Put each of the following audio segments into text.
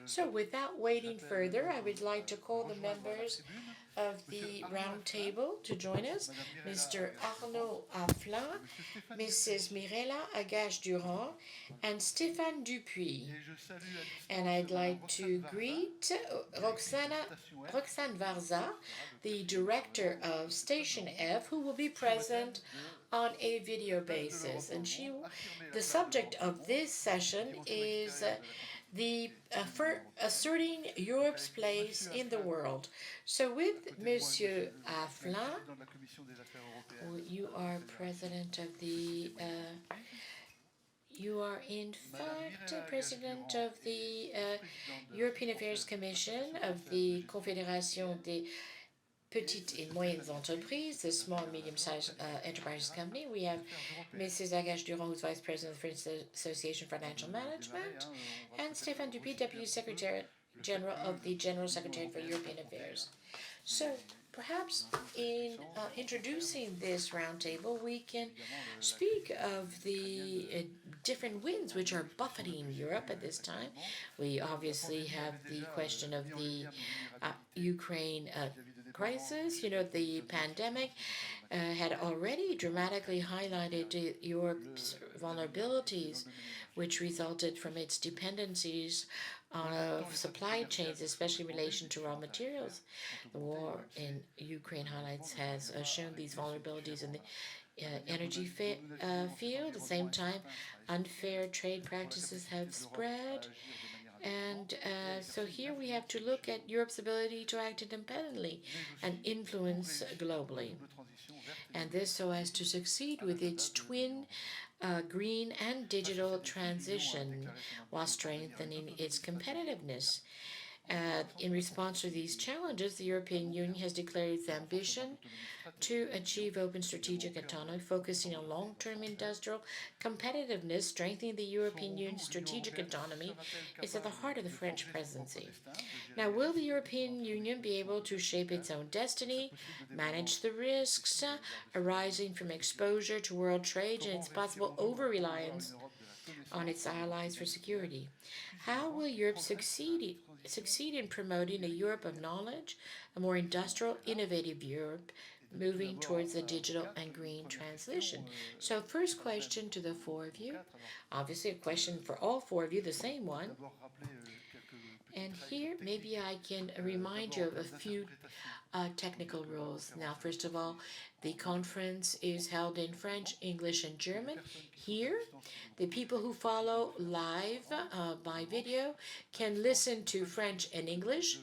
So without waiting further, I would like to call the members of the round table to join us, Mr. Arnaud Afflin, Mrs. Mirella Agache-Durand, and Stéphane Dupuis. And I'd like to greet Roxane Varza, the director of Station F, who will be present on a video basis. And the subject of this session is for asserting Europe's place in the world. So with Monsieur Afflin, you are president of the you are in fact president of the European Affairs Commission of the Confédération des Petites et Moyennes Entreprises, the small and medium-sized enterprises company. We have Mrs. Agache-Durand, who's Vice President of the French Association for Financial Management, and Stéphane Dupuis, Deputy Secretary General of the General Secretariat for European Affairs. So perhaps in introducing this roundtable, we can speak of the different winds which are buffeting Europe at this time. We obviously have the question of the Ukraine crisis. The pandemic had already dramatically highlighted Europe's vulnerabilities, which resulted from its dependencies on supply chains, especially in relation to raw materials. The war in Ukraine has shown these vulnerabilities in the energy field. At the same time, unfair trade practices have spread. And so here we have to look at Europe's ability to act independently and influence globally. And this so as to succeed with its twin green and digital transition while strengthening its competitiveness. In response to these challenges, the European Union has declared its ambition to achieve open strategic autonomy, focusing on long-term industrial competitiveness. Strengthening the European Union's strategic autonomy is at the heart of the French presidency. Now, will the European Union be able to shape its own destiny, manage the risks arising from exposure to world trade and its possible over-reliance on its allies for security? How will Europe succeed in promoting a Europe of knowledge, a more industrial, innovative Europe, moving towards the digital and green transition? So first question to the four of you, obviously a question for all four of you, the same one. And here, maybe I can remind you of a few technical rules. Now, first of all, the conference is held in French, English, and German. Here, the people who follow live by video can listen to French and English,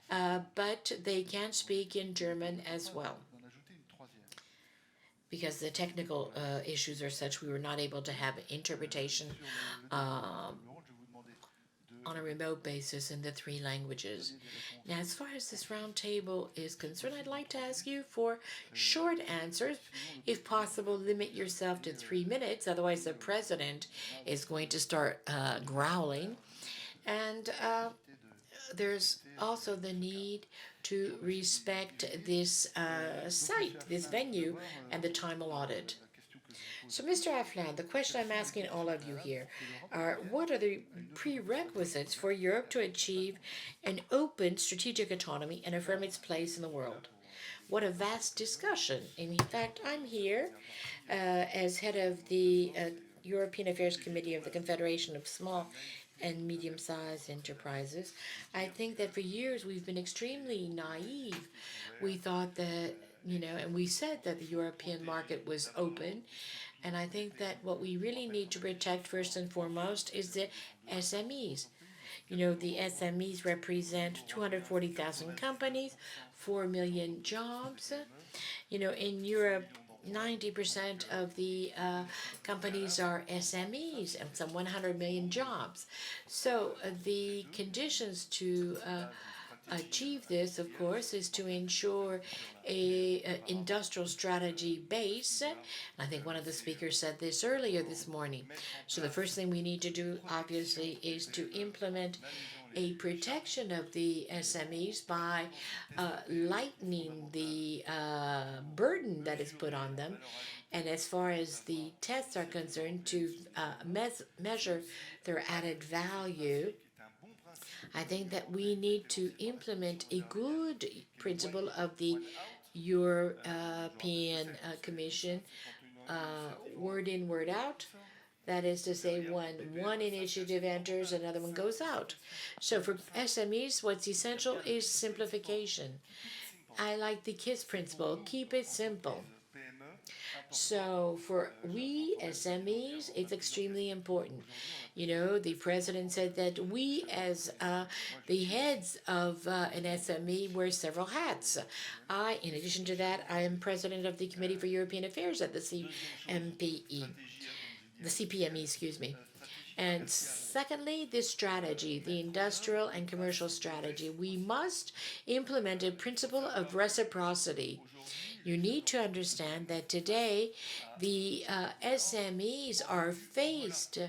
but they can speak in German as well. Because the technical issues are such, we were not able to have interpretation on a remote basis in the three languages. Now, as far as this round table is concerned, I'd like to ask you for short answers. If possible, limit yourself to 3 minutes, otherwise the president is going to start growling. And there's also the need to respect this site, this venue, and the time allotted. So, Mr. Afflin, the question I'm asking all of you here are, what are the prerequisites for Europe to achieve an open strategic autonomy and affirm its place in the world? What a vast discussion. In fact, I'm here as head of the European Affairs Committee of the Confederation of Small and Medium-Sized Enterprises. I think that for years we've been extremely naive. We thought that, and we said that the European market was open. And I think that what we really need to protect first and foremost is the SMEs. The SMEs represent 240,000 companies, 4 million jobs. In Europe, 90% of the companies are SMEs and some 100 million jobs. So the conditions to achieve this, of course, is to ensure a industrial strategy base. I think one of the speakers said this earlier this morning. So the first thing we need to do, obviously, is to implement a protection of the SMEs by lightening the burden that is put on them. And as far as the tests are concerned, to measure their added value. I think that we need to implement a good principle of the European Commission, word in, word out. That is to say, when one initiative enters, another one goes out. So for SMEs, what's essential is simplification. I like the KISS principle, keep it simple. So for we SMEs, it's extremely important. You know, the president said that we as the heads of an SME wear several hats. In addition to that, I am president of the Committee for European Affairs at the CPME, excuse me. And secondly, this strategy, the industrial and commercial strategy, we must implement a principle of reciprocity. You need to understand that today the SMEs are faced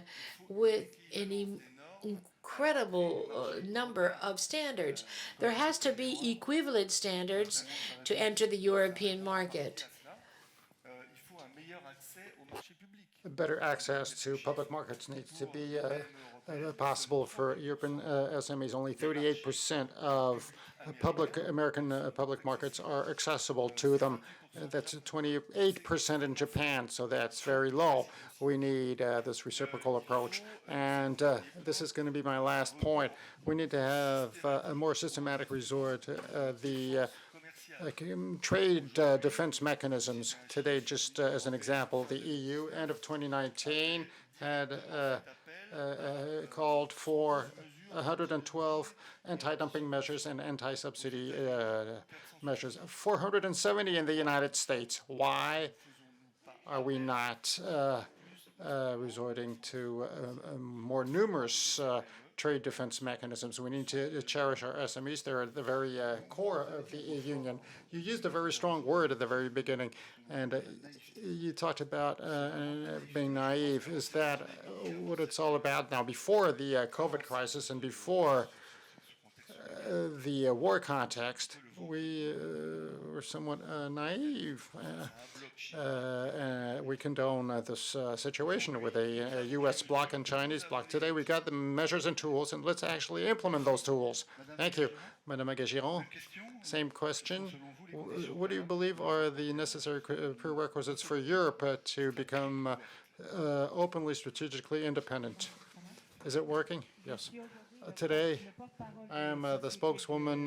with an incredible number of standards. There has to be equivalent standards to enter the European market. Better access to public markets needs to be possible for European SMEs. Only 38% of American public markets are accessible to them. That's 28% in Japan, so that's very low. We need this reciprocal approach. And this is going to be my last point. We need to have a more systematic resort to the trade defense mechanisms. Today, just as an example, the EU, end of 2019, had called for 112 anti-dumping measures and anti-subsidy measures, 470 in the United States. Why are we not resorting to more numerous trade defense mechanisms? We need to cherish our SMEs. They're at the very core of the union. You used a very strong word at the very beginning, and you talked about being naive. Is that what it's all about now? Before the COVID crisis and before the war context, we were somewhat naive. We condone this situation with a U.S. bloc and Chinese bloc. Today we got the measures and tools, and let's actually implement those tools. Thank you. Madame Agagiron, same question. What do you believe are the necessary prerequisites for Europe to become openly strategically independent? Is it working? Yes. Today, I am the spokeswoman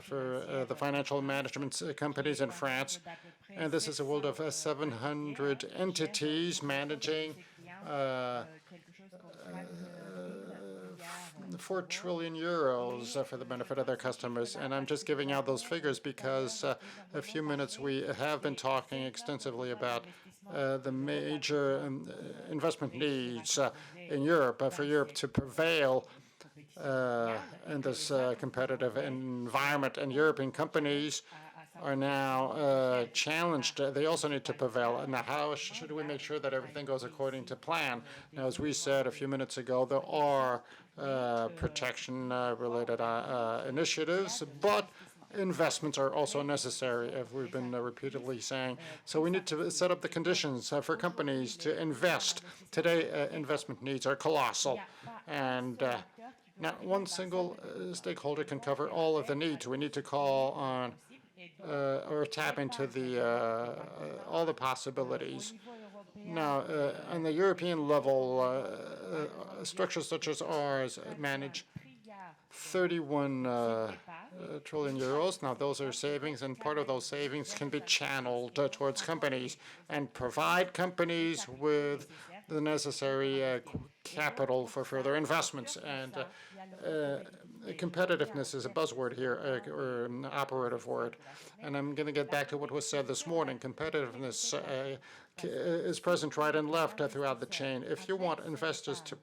for the financial management companies in France, and this is a world of 700 entities managing 4 trillion euros for the benefit of their customers. And I'm just giving out those figures because a few minutes we have been talking extensively about the major investment needs in Europe, for Europe to prevail in this competitive environment. And European companies are now challenged. They also need to prevail. Now, how should we make sure that everything goes according to plan? Now, as we said a few minutes ago, there are protection-related initiatives, but investments are also necessary, as we've been repeatedly saying. So we need to set up the conditions for companies to invest. Today, investment needs are colossal, and not one single stakeholder can cover all of the needs. We need to call on or tap into all the possibilities. Now, on the European level, structures such as ours manage 31 trillion euros. Now, those are savings, and part of those savings can be channeled towards companies and provide companies with the necessary capital for further investments. And competitiveness is a buzzword here, or an operative word. And I'm going to get back to what was said this morning. Competitiveness is present right and left throughout the chain. If you want investors to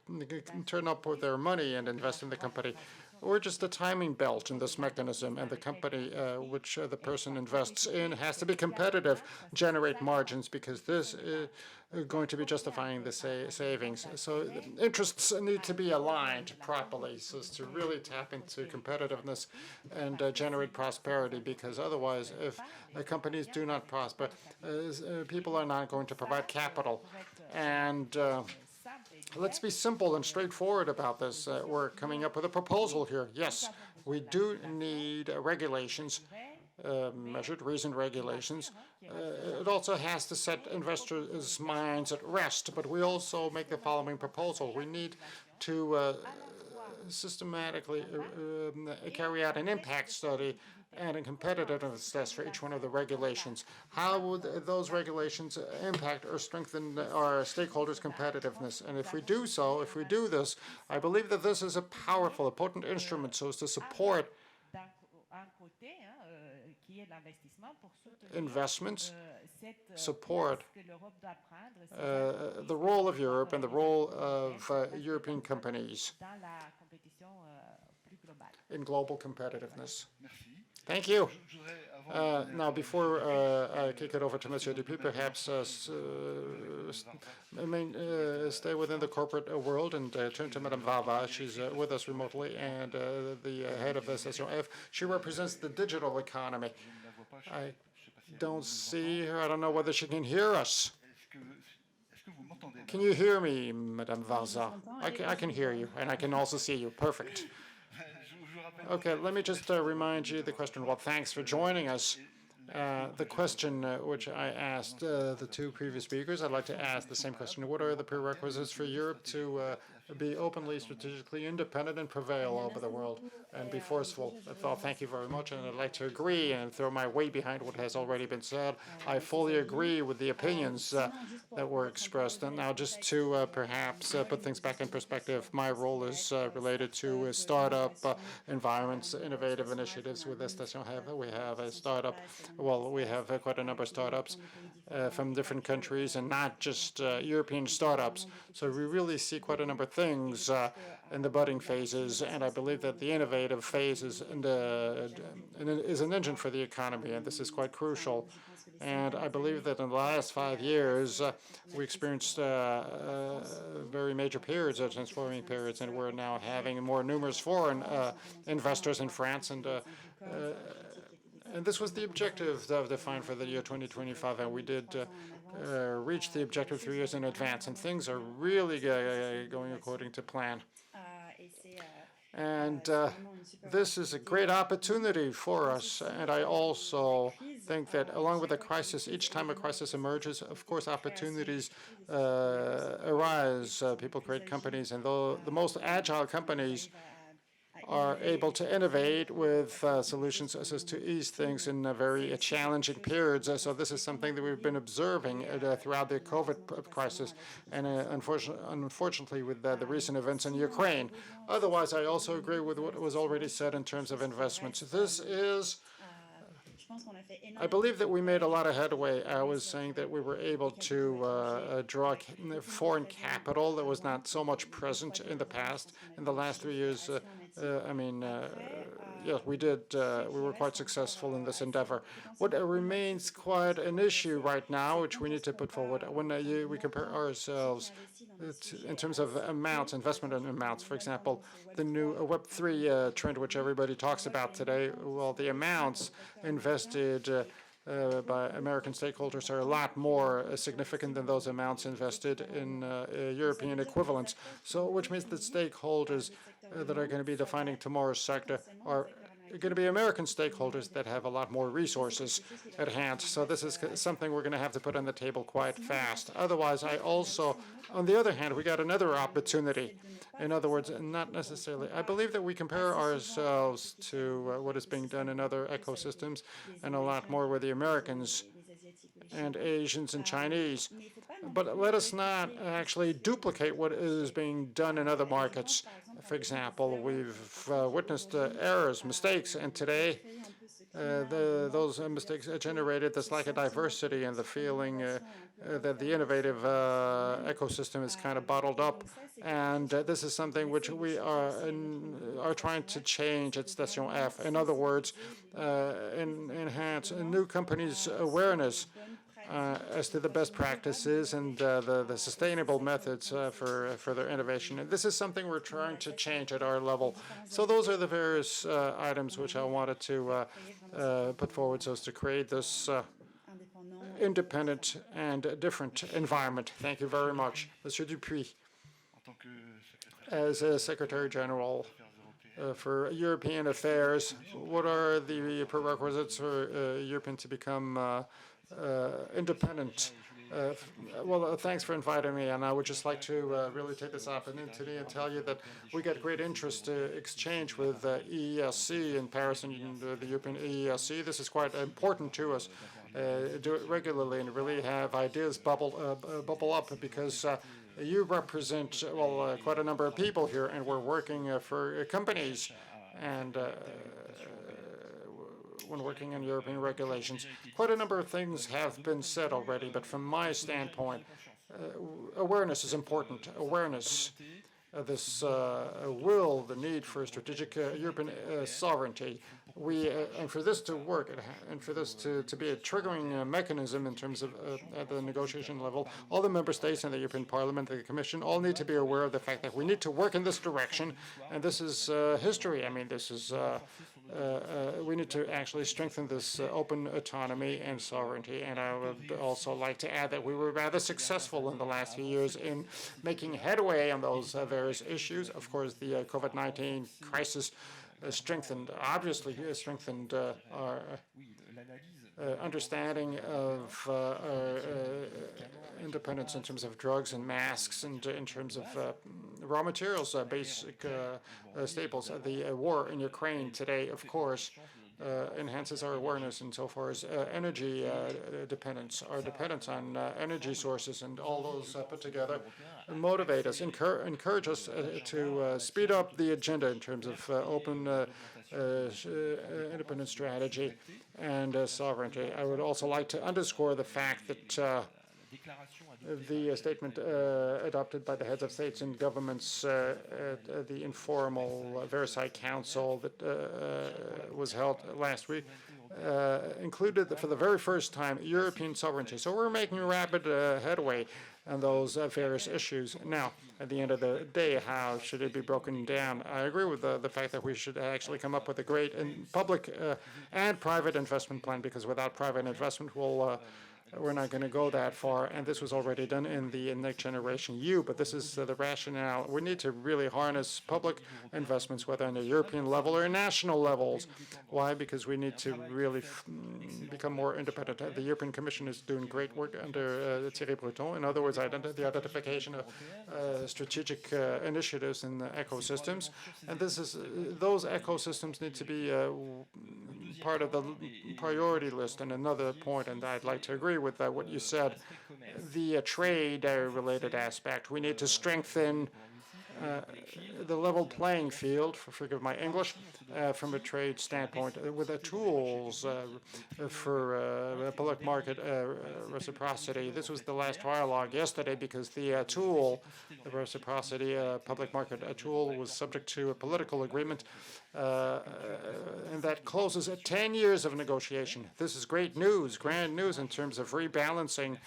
turn up with their money and invest in the company, we're just a timing belt in this mechanism, and the company which the person invests in has to be competitive, generate margins, because this is going to be justifying the savings. So the interests need to be aligned properly so as to really tap into competitiveness and generate prosperity, because otherwise, if companies do not prosper, people are not going to provide capital. And Let's be simple and straightforward about this. We're coming up with a proposal here. Yes, we do need regulations, measured, reasoned regulations. It also has to set investors' minds at rest, but we also make the following proposal. We need to systematically carry out an impact study and a competitiveness test for each one of the regulations. How would those regulations impact or strengthen our stakeholders' competitiveness? And if we do so, if we do this, I believe that this is a powerful, a potent instrument so as to support investments, support the role of Europe and the role of European companies in global competitiveness. Thank you. Now, before I kick it over to Monsieur Dupuy, perhaps stay within the corporate world and turn to Madame Vava. She's with us remotely, and the head of the Session F. She represents the digital economy. I don't see her. I don't know whether she can hear us. Can you hear me, Madame Varza? I can hear you, and I can also see you. Perfect. Okay, let me just remind you the question. Well, thanks for joining us. The question which I asked the two previous speakers, I'd like to ask the same question. What are the prerequisites for Europe to be openly, strategically independent and prevail over the world and be forceful? Well, thank you very much, and I'd like to agree and throw my weight behind what has already been said. I fully agree with the opinions that were expressed. And now just to perhaps put things back in perspective, my role is related to startup environments, innovative initiatives with the Station Have. We have a startup. Well, we have quite a number of startups from different countries and not just European startups. So we really see quite a number of things in the budding phases, and I believe that the innovative phase is an engine for the economy, and this is quite crucial. And I believe that in the last 5 years, we experienced very major periods, transforming periods, and we're now having more numerous foreign investors in France, and this was the objective defined for the year 2025, and we did reach the objective 3 years in advance, and things are really going according to plan. And this is a great opportunity for us, and I also think that along with the crisis, each time a crisis emerges, of course, opportunities arise. People create companies, and though the most agile companies are able to innovate with solutions as to ease things in very challenging periods. So this is something that we've been observing throughout the COVID crisis, and unfortunately with the recent events in Ukraine. Otherwise, I also agree with what was already said in terms of investments. I believe that we made a lot of headway. I was saying that we were able to draw foreign capital that was not so much present in the past. In the last 3 years, yes, we did. We were quite successful in this endeavor. What remains quite an issue right now, which we need to put forward, when we compare ourselves in terms of amounts, investment amounts, for example, the new Web3 trend, which everybody talks about today, well, the amounts invested by American stakeholders are a lot more significant than those amounts invested in European equivalents. So, which means that stakeholders that are going to be defining tomorrow's sector are going to be American stakeholders that have a lot more resources at hand. So this is something we're going to have to put on the table quite fast. Otherwise, on the other hand, we got another opportunity. In other words, not necessarily. I believe that we compare ourselves to what is being done in other ecosystems and a lot more with the Americans and Asians and Chinese. But let us not actually duplicate what is being done in other markets. For example, we've witnessed errors, mistakes, and today those mistakes generated this lack of diversity and the feeling that the innovative ecosystem is kind of bottled up. And this is something which we are trying to change at Station F. In other words, enhance new companies' awareness as to the best practices and the sustainable methods for their innovation. And this is something we're trying to change at our level. So those are the various items which I wanted to put forward so as to create this independent and different environment. Thank you very much. Monsieur Dupuy. as a Secretary General for European affairs, what are the prerequisites for Europe to become independent? Thanks for inviting me, and I would just like to really take this opportunity and tell you that we get great interest to exchange with EESC in Paris and the European EESC. This is quite important to us. Do it regularly and really have ideas bubble up because you represent, quite a number of people here, and we're working for companies and when working on European regulations. Quite a number of things have been said already, but from my standpoint, awareness is important. Awareness, this will, the need for strategic European sovereignty. And for this to work, and for this to be a triggering mechanism in terms of at the negotiation level, all the member states and the European Parliament, the Commission, all need to be aware of the fact that we need to work in this direction. And this is history. I mean, this is we need to actually strengthen this open autonomy and sovereignty. And I would also like to add that we were rather successful in the last few years in making headway on those various issues. Of course, the COVID-19 crisis obviously strengthened our understanding of independence in terms of drugs and masks and in terms of raw materials, basic staples. The war in Ukraine today, of course, enhances our awareness insofar as energy dependence, our dependence on energy sources, and all those put together motivate us, encourage us to speed up the agenda in terms of open independent strategy and sovereignty. I would also like to underscore the fact that the statement adopted by the heads of states and governments at the informal Versailles Council that was held last week included, for the very first time, European sovereignty. So we're making rapid headway on those various issues. Now, at the end of the day, how should it be broken down? I agree with the fact that we should actually come up with a great public and private investment plan, because without private investment, we're not going to go that far, and this was already done in the Next Generation EU, but this is the rationale. We need to really harness public investments, whether on the European level or national levels. Why? Because we need to really become more independent. The European Commission is doing great work under Thierry Breton. In other words, the identification of strategic initiatives in the ecosystems, and those ecosystems need to be part of the priority list. And another point, and I'd like to agree with what you said, the trade-related aspect. We need to strengthen the level playing field, forgive my English, from a trade standpoint, with the tools for public market reciprocity. This was the last trialogue yesterday because the tool, the reciprocity public market tool, was subject to a political agreement, and that closes 10 years of negotiation. This is great news, grand news in terms of rebalancing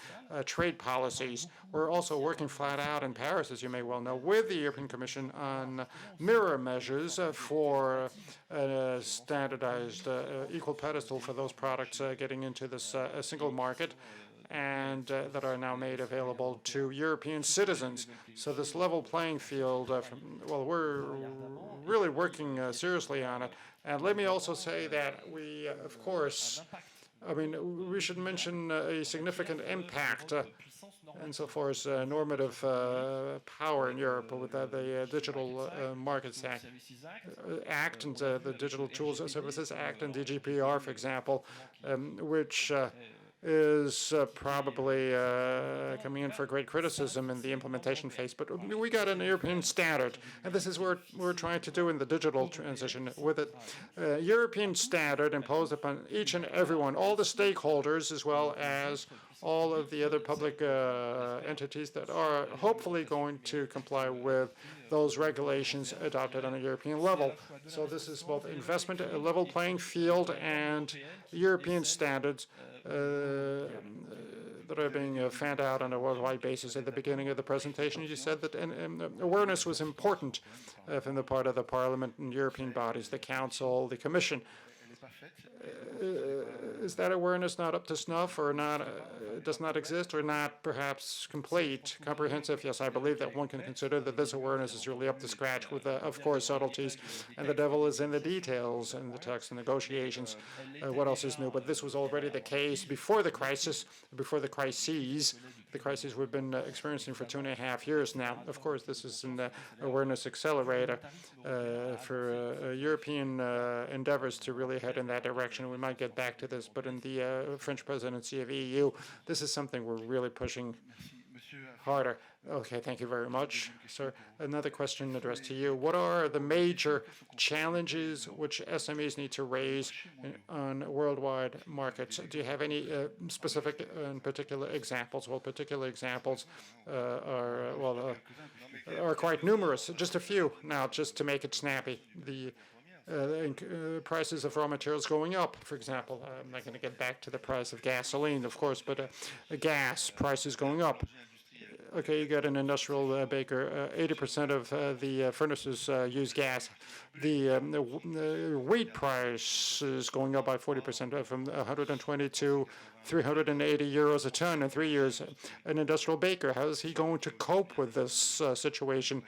trade policies. We're also working flat out in Paris, as you may well know, with the European Commission on mirror measures for standardized equal pedestal for those products getting into this single market, and that are now made available to European citizens. So this level playing field, we're really working seriously on it. And let me also say that we, of course, we should mention a significant impact insofar as normative power in Europe with the Digital Markets Act and the Digital Tools and Services Act and the GDPR, for example, which is probably coming in for great criticism in the implementation phase. But we got an European standard, and this is what we're trying to do in the digital transition with a European standard imposed upon each and everyone, all the stakeholders, as well as all of the other public entities that are hopefully going to comply with those regulations adopted on a European level. So this is both investment, a level playing field, and European standards that are being fanned out on a worldwide basis. At the beginning of the presentation, you said that awareness was important from the part of the Parliament and European bodies, the Council, the Commission. Is that awareness not up to snuff, or not does not exist, or not perhaps complete, comprehensive? Yes, I believe that one can consider that this awareness is really up to scratch with, of course, subtleties, and the devil is in the details and the text and negotiations. What else is new? But this was already the case before the crisis, before the crises. The crises we've been experiencing for 2.5 years now. Of course, this is an awareness accelerator for European endeavors to really head in that direction. We might get back to this, but in the French presidency of EU, this is something we're really pushing harder. Okay, thank you very much, sir. Another question addressed to you. What are the major challenges which SMEs need to raise on worldwide markets? Do you have any specific and particular examples? Well, particular examples are quite numerous. Just a few now, just to make it snappy. The prices of raw materials going up, for example. I'm not going to get back to the price of gasoline, of course, but gas prices going up. Okay, you got an industrial baker. 80% of the furnaces use gas. The wheat price is going up by 40%, from 120 to 380 euros a ton in 3 years. An industrial baker, how is he going to cope with this situation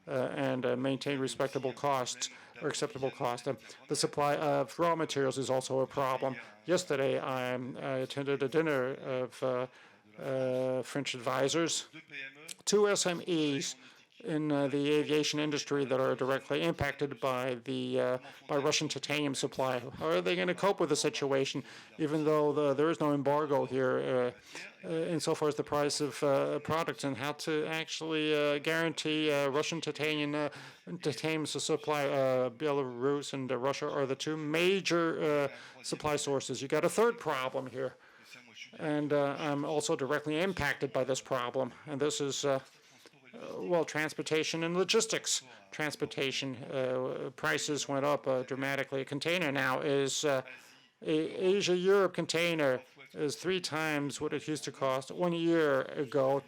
and maintain respectable costs or acceptable cost? The supply of raw materials is also a problem. Yesterday, I attended a dinner of French advisors, 2 SMEs in the aviation industry that are directly impacted by the Russian titanium supply. How are they going to cope with the situation, even though there is no embargo here, insofar as the price of products, and how to actually guarantee Russian titanium supply? Belarus and Russia are the 2 major supply sources. You got a third problem here. And I'm also directly impacted by this problem. And this is, transportation and logistics. Transportation prices went up dramatically. A container now is, Asia-Europe container is 3 times what it used to cost 1 year ago,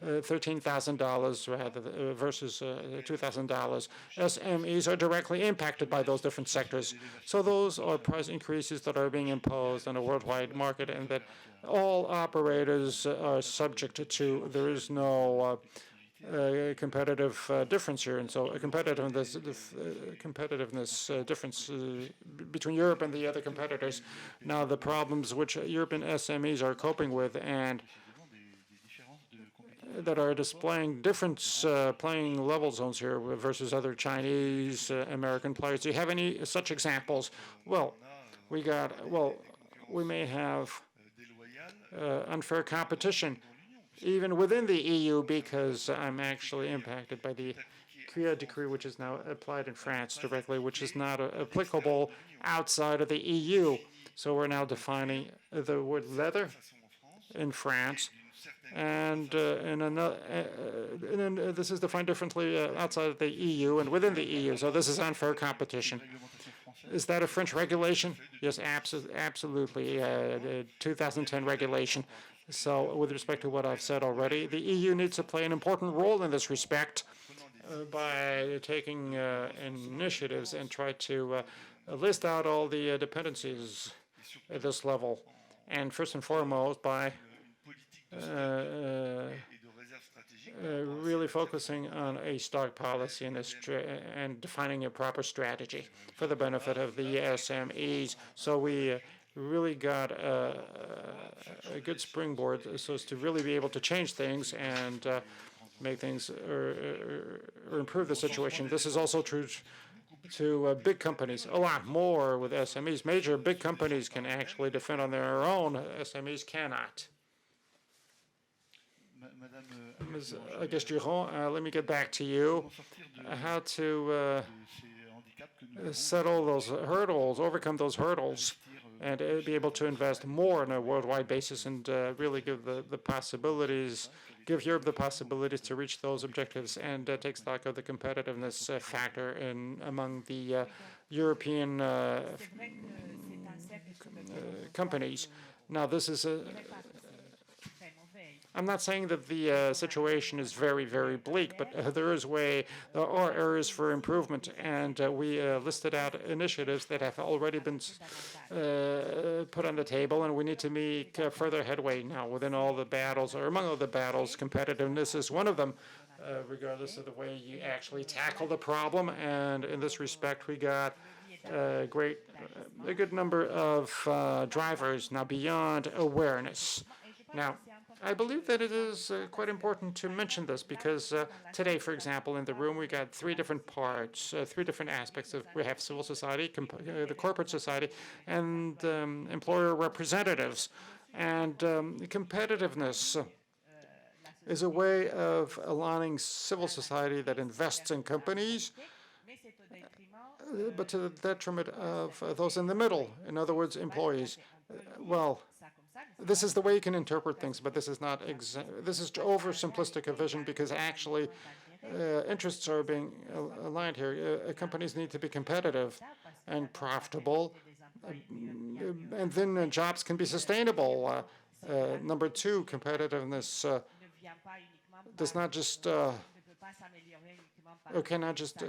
$13,000 rather versus $2,000. SMEs are directly impacted by those different sectors. So those are price increases that are being imposed on a worldwide market, and that all operators are subject to. There is no competitive difference here, and so a competitiveness difference between Europe and the other competitors. Now, the problems which European SMEs are coping with and that are displaying different playing level zones here versus other Chinese, American players. Do you have any such examples? Well, we may have unfair competition even within the EU, because I'm actually impacted by the CRIA decree, which is now applied in France directly, which is not applicable outside of the EU. So we're now defining the word leather in France, and this is defined differently outside of the EU and within the EU. So this is unfair competition. Is that a French regulation? Yes, absolutely. 2010 regulation. So with respect to what I've said already, the EU needs to play an important role in this respect by taking initiatives and try to list out all the dependencies at this level. And first and foremost, by really focusing on a stock policy and defining a proper strategy for the benefit of the SMEs. So we really got a good springboard so as to really be able to change things and make things or improve the situation. This is also true to big companies, a lot more with SMEs. Major big companies can actually defend on their own. SMEs cannot. Ms. Durand, let me get back to you. How to settle those hurdles, overcome those hurdles, and be able to invest more on a worldwide basis and really give the possibilities, give Europe the possibilities to reach those objectives and take stock of the competitiveness factor among the European companies. Now, this is I'm not saying that the situation is very, very bleak, but there are areas for improvement, and we listed out initiatives that have already been put on the table, and we need to make further headway now within all the battles, or among all the battles. Competitiveness is one of them, regardless of the way you actually tackle the problem, and in this respect, we got a good number of drivers now beyond awareness. Now, I believe that it is quite important to mention this because today, for example, in the room, we got three different parts, three different aspects. We have civil society, the corporate society, and employer representatives. And competitiveness is a way of aligning civil society that invests in companies, but to the detriment of those in the middle, in other words, employees. Well, this is the way you can interpret things, but this is not this is oversimplistic a vision because actually interests are being aligned here. Companies need to be competitive and profitable, and then jobs can be sustainable. Number two, competitiveness does not just cannot just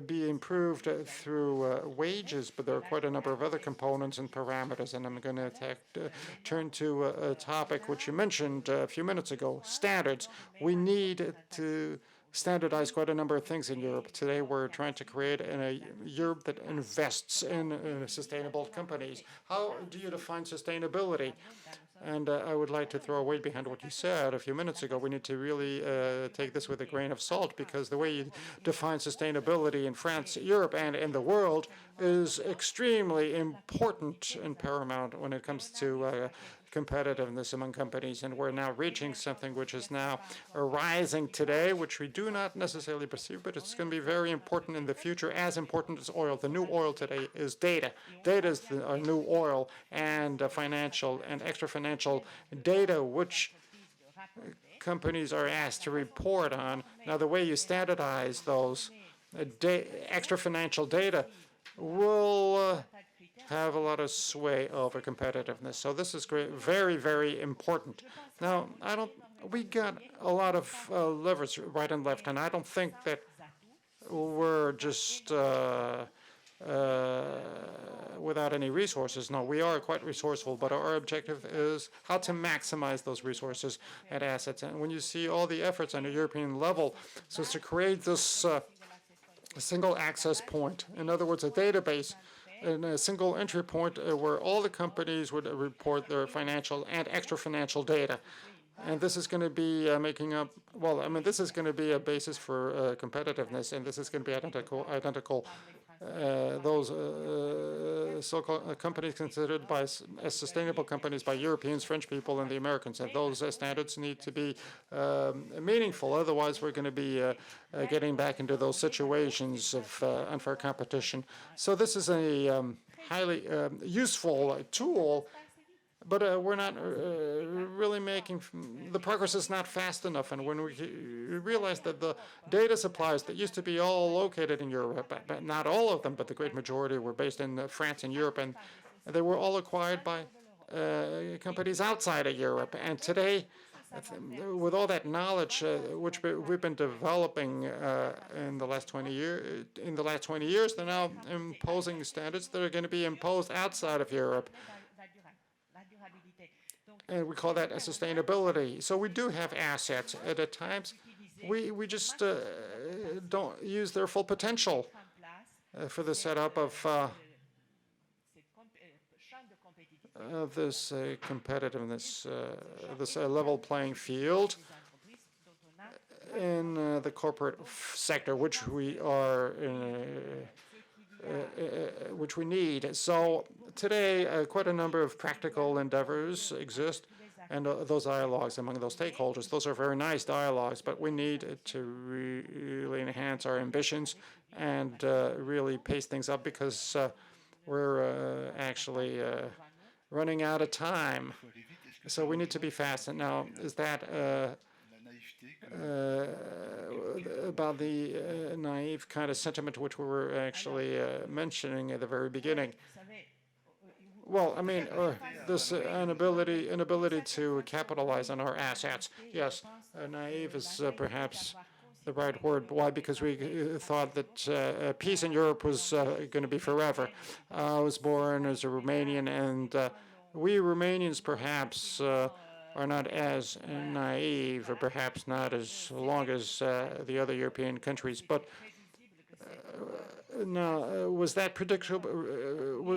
be improved through wages, but there are quite a number of other components and parameters. And I'm going to turn to a topic which you mentioned a few minutes ago, standards. We need to standardize quite a number of things in Europe. Today, we're trying to create a Europe that invests in sustainable companies. How do you define sustainability? And I would like to throw weight behind what you said a few minutes ago. We need to really take this with a grain of salt because the way you define sustainability in France, Europe, and in the world is extremely important and paramount when it comes to competitiveness among companies. And we're now reaching something which is now arising today, which we do not necessarily perceive, but it's going to be very important in the future, as important as oil. The new oil today is data. Data is our new oil, and financial and extra financial data, which companies are asked to report on. Now, the way you standardize those extra financial data will have a lot of sway over competitiveness. So this is great, very, very important. Now, we got a lot of levers right and left, and I don't think that we're just without any resources. No, we are quite resourceful, but our objective is how to maximize those resources and assets. And when you see all the efforts on a European level, so it's to create this single access point, in other words, a database, and a single entry point where all the companies would report their financial and extra financial data. And this is going to be making up, well, I mean, this is going to be a basis for competitiveness, and this is going to be identical. Those so-called companies considered as sustainable companies by Europeans, French people, and the Americans. And those standards need to be meaningful. Otherwise, we're going to be getting back into those situations of unfair competition. So this is a highly useful tool, but we're not really making, the progress is not fast enough. And when we realize that the data supplies that used to be all located in Europe, but not all of them, but the great majority were based in France and Europe, and they were all acquired by companies outside of Europe. And today, with all that knowledge which we've been developing in the last 20 years, they're now imposing standards that are going to be imposed outside of Europe. And we call that a sustainability. So we do have assets. At times, we just don't use their full potential for the setup of this competitiveness, this level playing field in the corporate sector, which we are which we need. So today, quite a number of practical endeavors exist, and those dialogues among those stakeholders, those are very nice dialogues, but we need to really enhance our ambitions and really pace things up because we're actually running out of time. So we need to be fast. And now, is that about the naive kind of sentiment which we were actually mentioning at the very beginning? Well, I mean, this inability to capitalize on our assets. Yes, naive is perhaps the right word. Why? Because we thought that peace in Europe was going to be forever. I was born as a Romanian, and we Romanians perhaps are not as naive, or perhaps not as long as the other European countries. But now, was that predictable?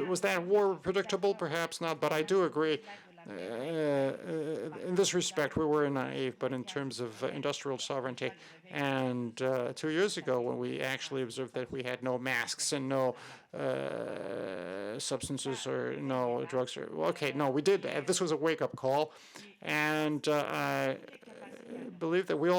Was that war predictable? Perhaps not, but I do agree. In this respect, we were naive, but in terms of industrial sovereignty. And 2 years ago, when we actually observed that we had no masks and no substances or no drugs, okay, no, we did. This was a wake-up call, and I believe that we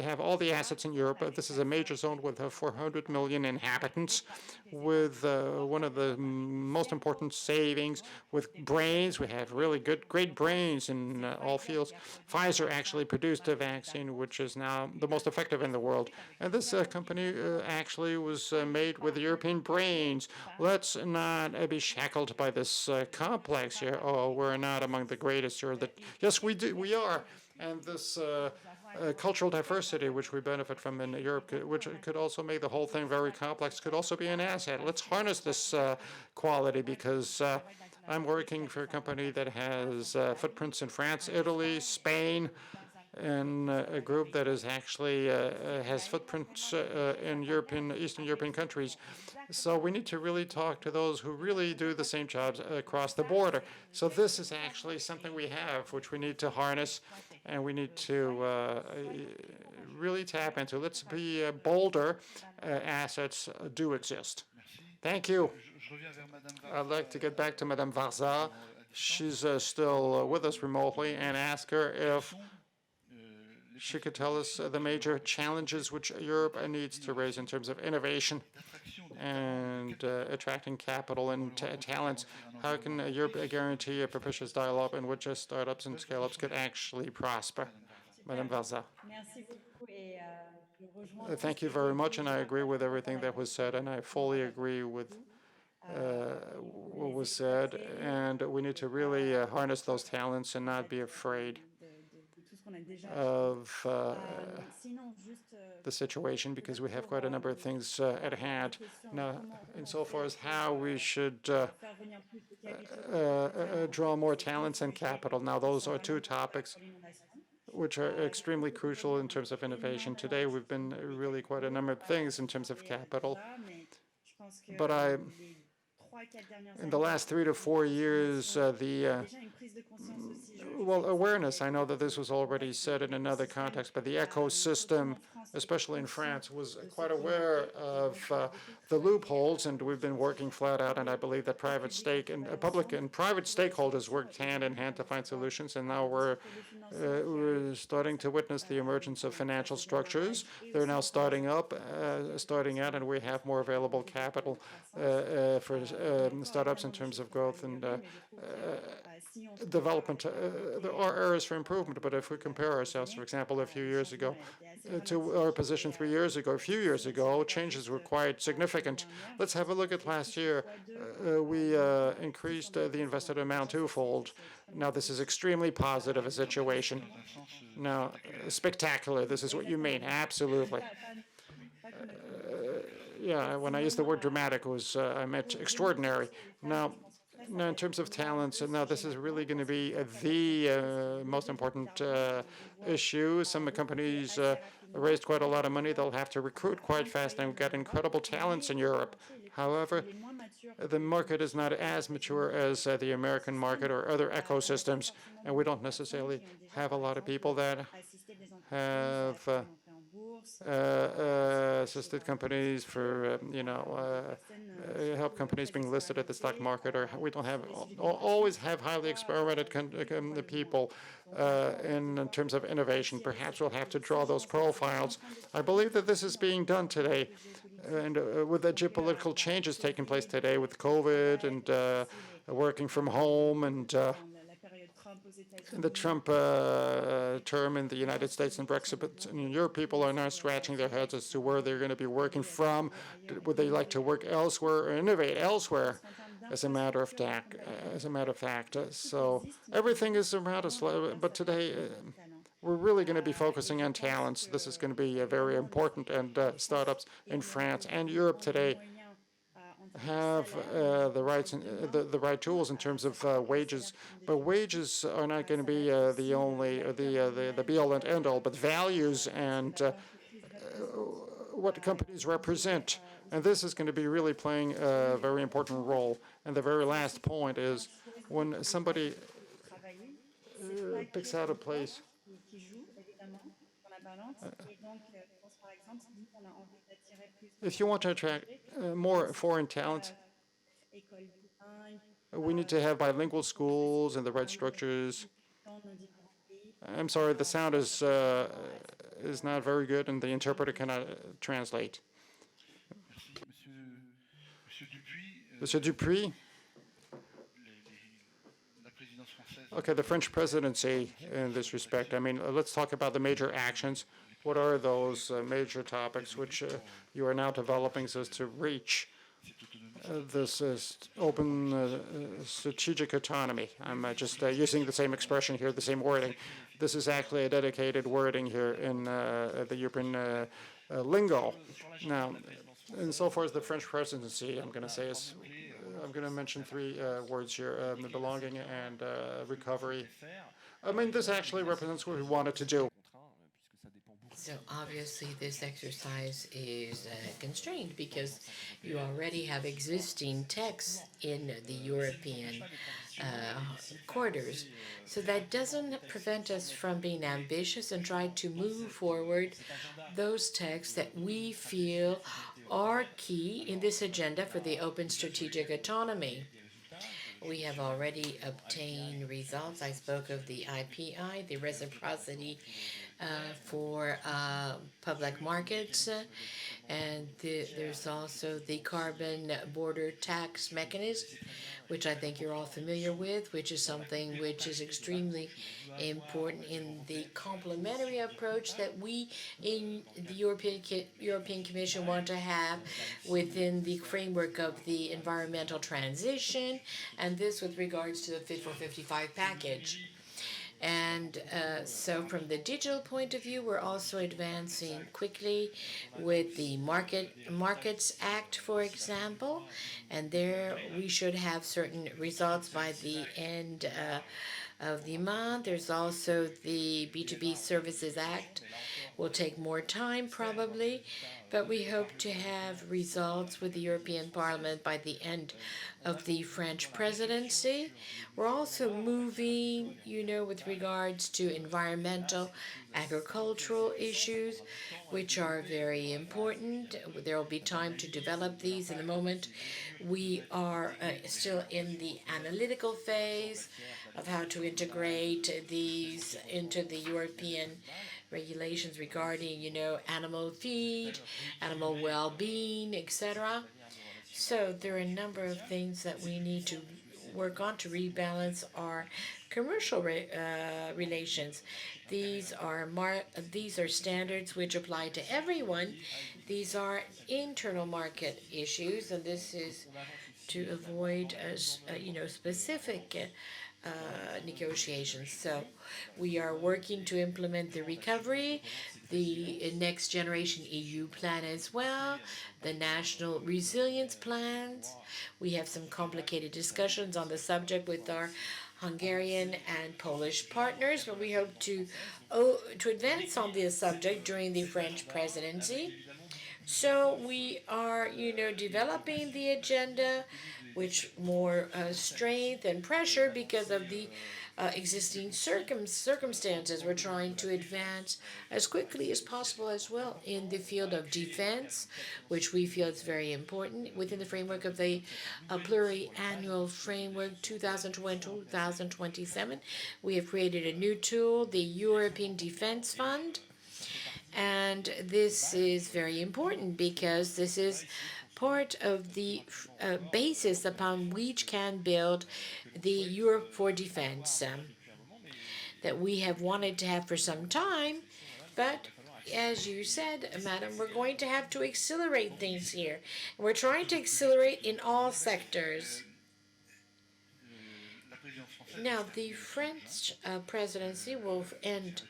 have all the assets in Europe. This is a major zone with 400 million inhabitants, with one of the most important savings, with brains. We have really great brains in all fields. Pfizer actually produced a vaccine which is now the most effective in the world. And this company actually was made with European brains. Let's not be shackled by this complex here. Oh, we're not among the greatest here. Yes, we do. We are. And this cultural diversity, which we benefit from in Europe, which could also make the whole thing very complex, could also be an asset. Let's harness this quality, because I'm working for a company that has footprints in France, Italy, Spain, and a group that is actually has footprints in Eastern European countries. So we need to really talk to those who really do the same jobs across the border. So this is actually something we have, which we need to harness, and we need to really tap into. Let's be bolder. Assets do exist. Thank you. I'd like to get back to Madame Varza. She's still with us remotely, and ask her if she could tell us the major challenges which Europe needs to raise in terms of innovation and attracting capital and talents. How can Europe guarantee a propitious dialogue in which startups and scale-ups could actually prosper? Madame Varza. Thank you very much, and I agree with everything that was said, and I fully agree with what was said. And we need to really harness those talents and not be afraid of the situation, because we have quite a number of things at hand. Now, insofar as how we should draw more talents and capital, now those are two topics which are extremely crucial in terms of innovation. Today, we've been really quite a number of things in terms of capital, but in the last 3 to 4 years, awareness, I know that this was already said in another context, but the ecosystem, especially in France, was quite aware of the loopholes, and we've been working flat out, and I believe that public and private stakeholders worked hand in hand to find solutions, and now we're starting to witness the emergence of financial structures. They're now starting out, and we have more available capital for startups in terms of growth and development. There are areas for improvement, but if we compare ourselves, for example, a few years ago to our position a few years ago, changes were quite significant. Let's have a look at last year. We increased the invested amount twofold. Now, this is extremely positive a situation. Now, spectacular, this is what you mean, absolutely. Yeah, when I used the word dramatic, I meant extraordinary. Now, in terms of talents, now this is really going to be the most important issue. Some companies raised quite a lot of money. They'll have to recruit quite fast, and we've got incredible talents in Europe. However, the market is not as mature as the American market or other ecosystems, and we don't necessarily have a lot of people that have assisted companies for, help companies being listed at the stock market, or we don't always have highly experimented people in terms of innovation. Perhaps we'll have to draw those profiles. I believe that this is being done today, and with the geopolitical changes taking place today with COVID and working from home and the Trump term in the United States and Brexit, but in Europe, people are now scratching their heads as to where they're going to be working from. Would they like to work elsewhere or innovate elsewhere? as a matter of fact. So everything is around us, but today we're really going to be focusing on talents. This is going to be very important, and startups in France and Europe today have the right tools in terms of wages, but wages are not going to be the only the be all and end all, but values and what companies represent. And this is going to be really playing a very important role. And the very last point is when somebody picks out a place. If you want to attract more foreign talent, we need to have bilingual schools and the right structures. I'm sorry, the sound is not very good, and the interpreter cannot translate. Monsieur Dupuis. Okay, the French presidency in this respect. I mean, let's talk about the major actions. What are those major topics which you are now developing so as to reach this open strategic autonomy? I'm just using the same expression here, the same wording. This is actually a dedicated wording here in the European lingo. Now, insofar as the French presidency, I'm going to mention three words here: belonging and recovery. I mean, this actually represents what we wanted to do. So obviously this exercise is constrained because you already have existing texts in the European quarters. So that doesn't prevent us from being ambitious and try to move forward those texts that we feel are key in this agenda for the open strategic autonomy. We have already obtained results. I spoke of the IPI, the reciprocity for public markets, and there's also the carbon border tax mechanism, which I think you're all familiar with, which is something which is extremely important in the complementary approach that we in the European Commission want to have within the framework of the environmental transition, and this with regards to the Fit for 55 package. And so from the digital point of view, we're also advancing quickly with the Markets Act, for example, and there we should have certain results by the end of the month. There's also the B2B Services Act. Will take more time probably, but we hope to have results with the European Parliament by the end of the French presidency. We're also moving, with regards to environmental, agricultural issues, which are very important. There will be time to develop these in a moment. We are still in the analytical phase of how to integrate these into the European regulations regarding, animal feed, animal well-being, etc. So there are a number of things that we need to work on to rebalance our commercial relations. These are standards which apply to everyone. These are internal market issues, and this is to avoid specific negotiations. So we are working to implement the recovery, the next generation EU plan as well, the national resilience plans. We have some complicated discussions on the subject with our Hungarian and Polish partners, but we hope to advance on this subject during the French presidency. So we are, developing the agenda, which more strength and pressure because of the existing circumstances. We're trying to advance as quickly as possible as well in the field of defense, which we feel is very important within the framework of the pluriannual framework 2020-2027. We have created a new tool, the European Defense Fund. And this is very important because this is part of the basis upon which can build the Europe for Defense that we have wanted to have for some time. But as you said, Madam, we're going to have to accelerate things here. We're trying to accelerate in all sectors. Now, the French presidency will end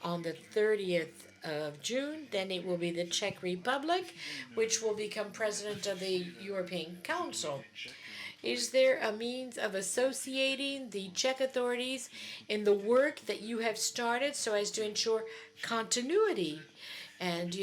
on the 30th of June. Then it will be the Czech Republic, which will become president of the European Council. Is there a means of associating the Czech authorities in the work that you have started so as to ensure continuity? And,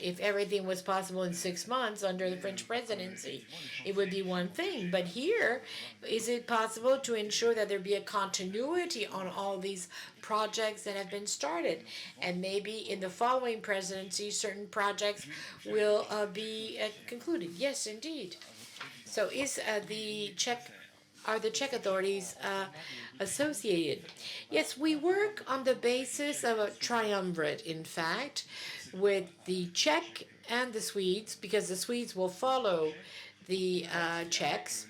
if everything was possible in 6 months under the French presidency, it would be one thing. But here, is it possible to ensure that there be a continuity on all these projects that have been started? And maybe in the following presidency, certain projects will be concluded. Yes, indeed. So are the Czech authorities associated? Yes, we work on the basis of a triumvirate, in fact, with the Czech and the Swedes, because the Swedes will follow the Czechs.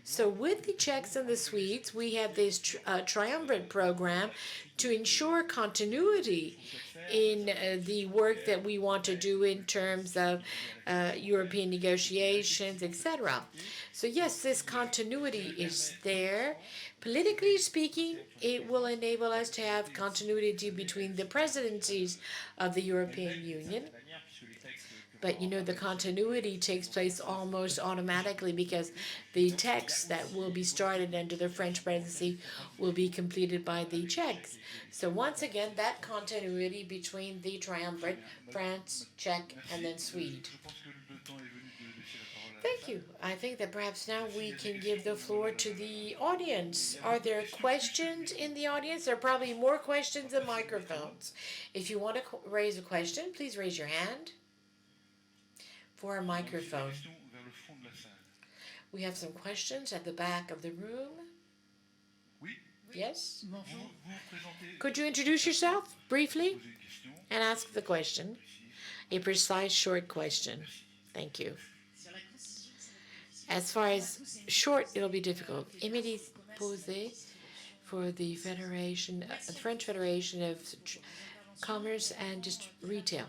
So with the Czechs and the Swedes, we have this triumvirate program to ensure continuity in the work that we want to do in terms of European negotiations, etc. So yes, this continuity is there. Politically speaking, it will enable us to have continuity between the presidencies of the European Union. But the continuity takes place almost automatically because the text that will be started under the French presidency will be completed by the Czechs. So once again, that continuity between the triumvirate, France, Czech, and then Swede. Thank you. I think that perhaps now we can give the floor to the audience. Are there questions in the audience? There are probably more questions than microphones. If you want to raise a question, please raise your hand for a microphone. We have some questions at the back of the room. Yes? Could you introduce yourself briefly and ask the question? A precise, short question. Thank you. As far as short, it'll be difficult. Émilie Posé for the French Federation of Commerce and Retail.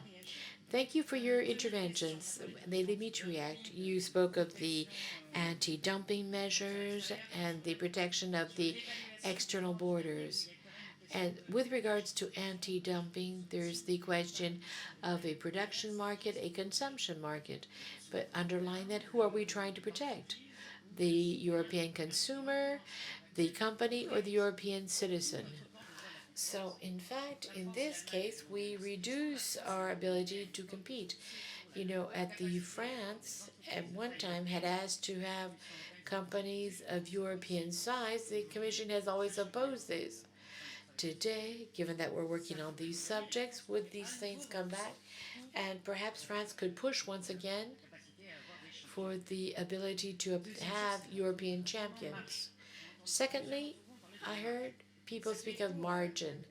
Thank you for your interventions. They lead me to react. You spoke of the anti-dumping measures and the protection of the external borders. And with regards to anti-dumping, there's the question of a production market, a consumption market. But underlying that, who are we trying to protect? The European consumer, the company, or the European citizen? So, in fact, in this case, we reduce our ability to compete. At the France, at one time, had asked to have companies of European size. The Commission has always opposed this. Today, given that we're working on these subjects, would these things come back? And perhaps France could push once again for the ability to have European champions. Secondly, I heard people speak of margin.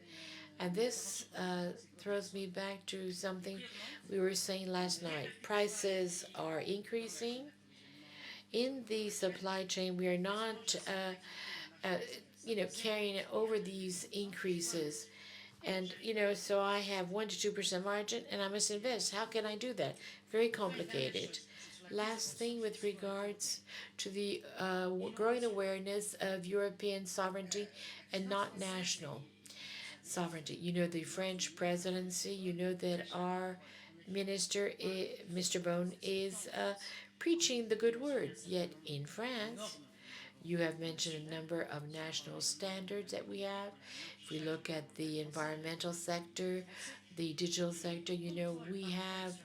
And this throws me back to something we were saying last night. Prices are increasing. In the supply chain, we are not carrying over these increases. And, so I have 1 to 2% margin and I must invest. How can I do that? Very complicated. Last thing with regards to the growing awareness of European sovereignty and not national sovereignty. The French presidency, that our minister, Mr. Bone, is preaching the good word. Yet in France, you have mentioned a number of national standards that we have. If we look at the environmental sector, the digital sector, we have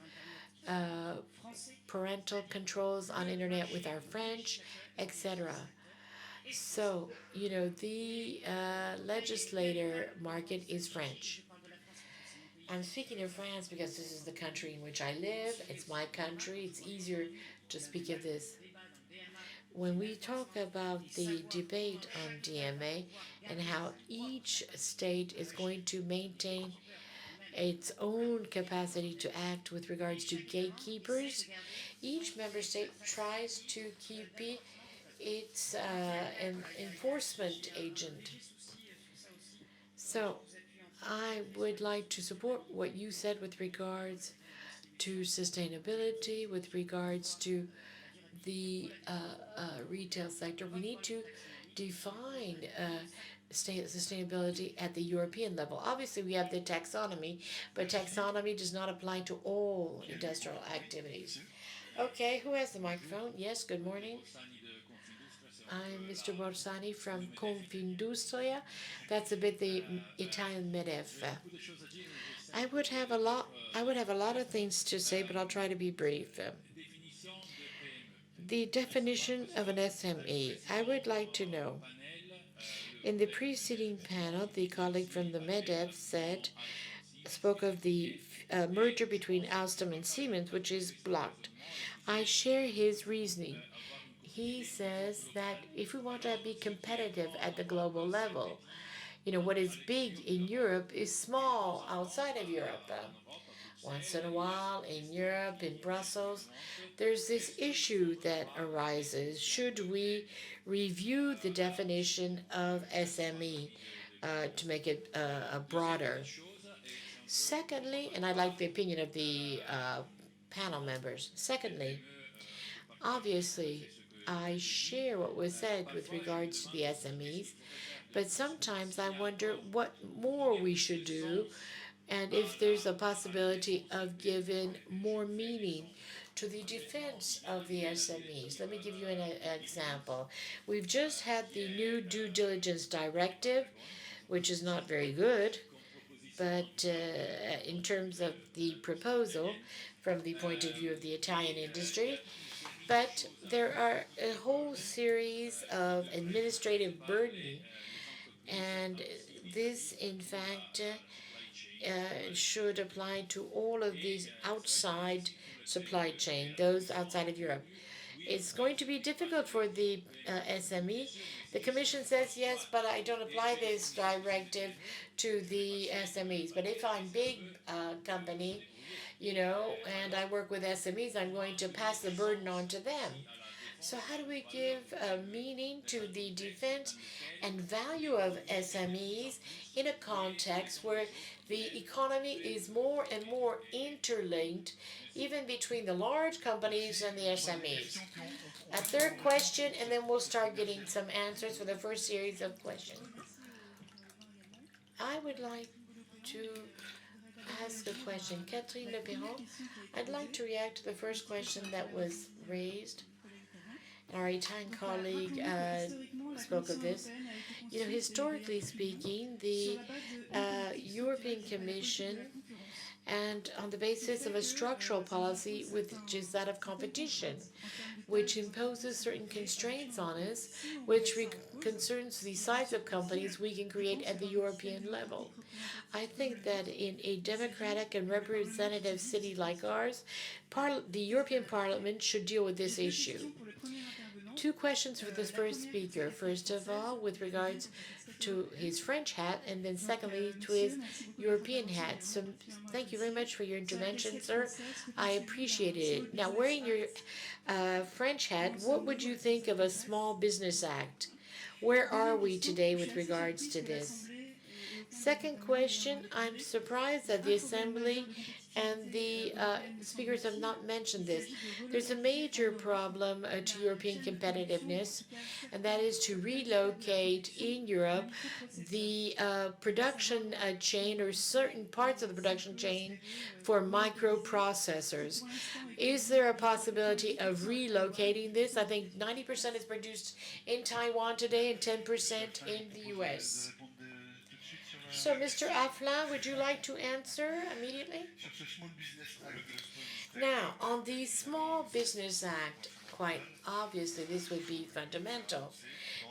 parental controls on internet with our French, etc. So, the legislator market is French. I'm speaking of France because this is the country in which I live. It's my country. It's easier to speak of this. When we talk about the debate on DMA and how each state is going to maintain its own capacity to act with regards to gatekeepers, each member state tries to keep its an enforcement agent. So I would like to support what you said with regards to sustainability, with regards to the retail sector. We need to define sustainability at the European level. Obviously, we have the taxonomy, but taxonomy does not apply to all industrial activities. Okay, who has the microphone? Yes, good morning. I'm Mr. Borsani from Confindustria. That's a bit the Italian MEDEF. I would have a lot. I would have a lot of things to say, but I'll try to be brief. The definition of an SME. I would like to know. In the preceding panel, the colleague from the MEDEF spoke of the merger between Alstom and Siemens, which is blocked. I share his reasoning. He says that if we want to be competitive at the global level, what is big in Europe is small outside of Europe. Once in a while, in Europe, in Brussels, there's this issue that arises. Should we review the definition of SME to make it broader? Secondly, and I'd like the opinion of the panel members. Secondly, obviously, I share what was said with regards to the SMEs, but sometimes I wonder what more we should do and if there's a possibility of giving more meaning to the defense of the SMEs. Let me give you an example. We've just had the new due diligence directive, which is not very good, but in terms of the proposal from the point of view of the Italian industry, but there are a whole series of administrative burden, and this, in fact, should apply to all of these outside supply chain, those outside of Europe. It's going to be difficult for the SME. The Commission says yes, but I don't apply this directive to the SMEs. But if I'm big company, and I work with SMEs, I'm going to pass the burden on to them. So how do we give meaning to the defense and value of SMEs in a context where the economy is more and more interlinked, even between the large companies and the SMEs? A third question, and then we'll start getting some answers for the first series of questions. I would like to ask a question. Catherine Leperron, I'd like to react to the first question that was raised. Our Italian colleague spoke of this. Historically speaking, the European Commission, and on the basis of a structural policy, which is that of competition, which imposes certain constraints on us, which concerns the size of companies we can create at the European level. I think that in a democratic and representative city like ours, the European Parliament should deal with this issue. Two questions for this first speaker. First of all, with regards to his French hat, and then secondly, to his European hat. So thank you very much for your intervention, sir. I appreciated it. Now, wearing your French hat, what would you think of a Small Business Act? Where are we today with regards to this? Second question, I'm surprised that the Assembly and the speakers have not mentioned this. There's a major problem to European competitiveness, and that is to relocate in Europe the production chain, or certain parts of the production chain, for microprocessors. Is there a possibility of relocating this? I think 90% is produced in Taiwan today and 10% in the US. So, Mr. Aflin, would you like to answer immediately? Now, on the Small Business Act, quite obviously this would be fundamental.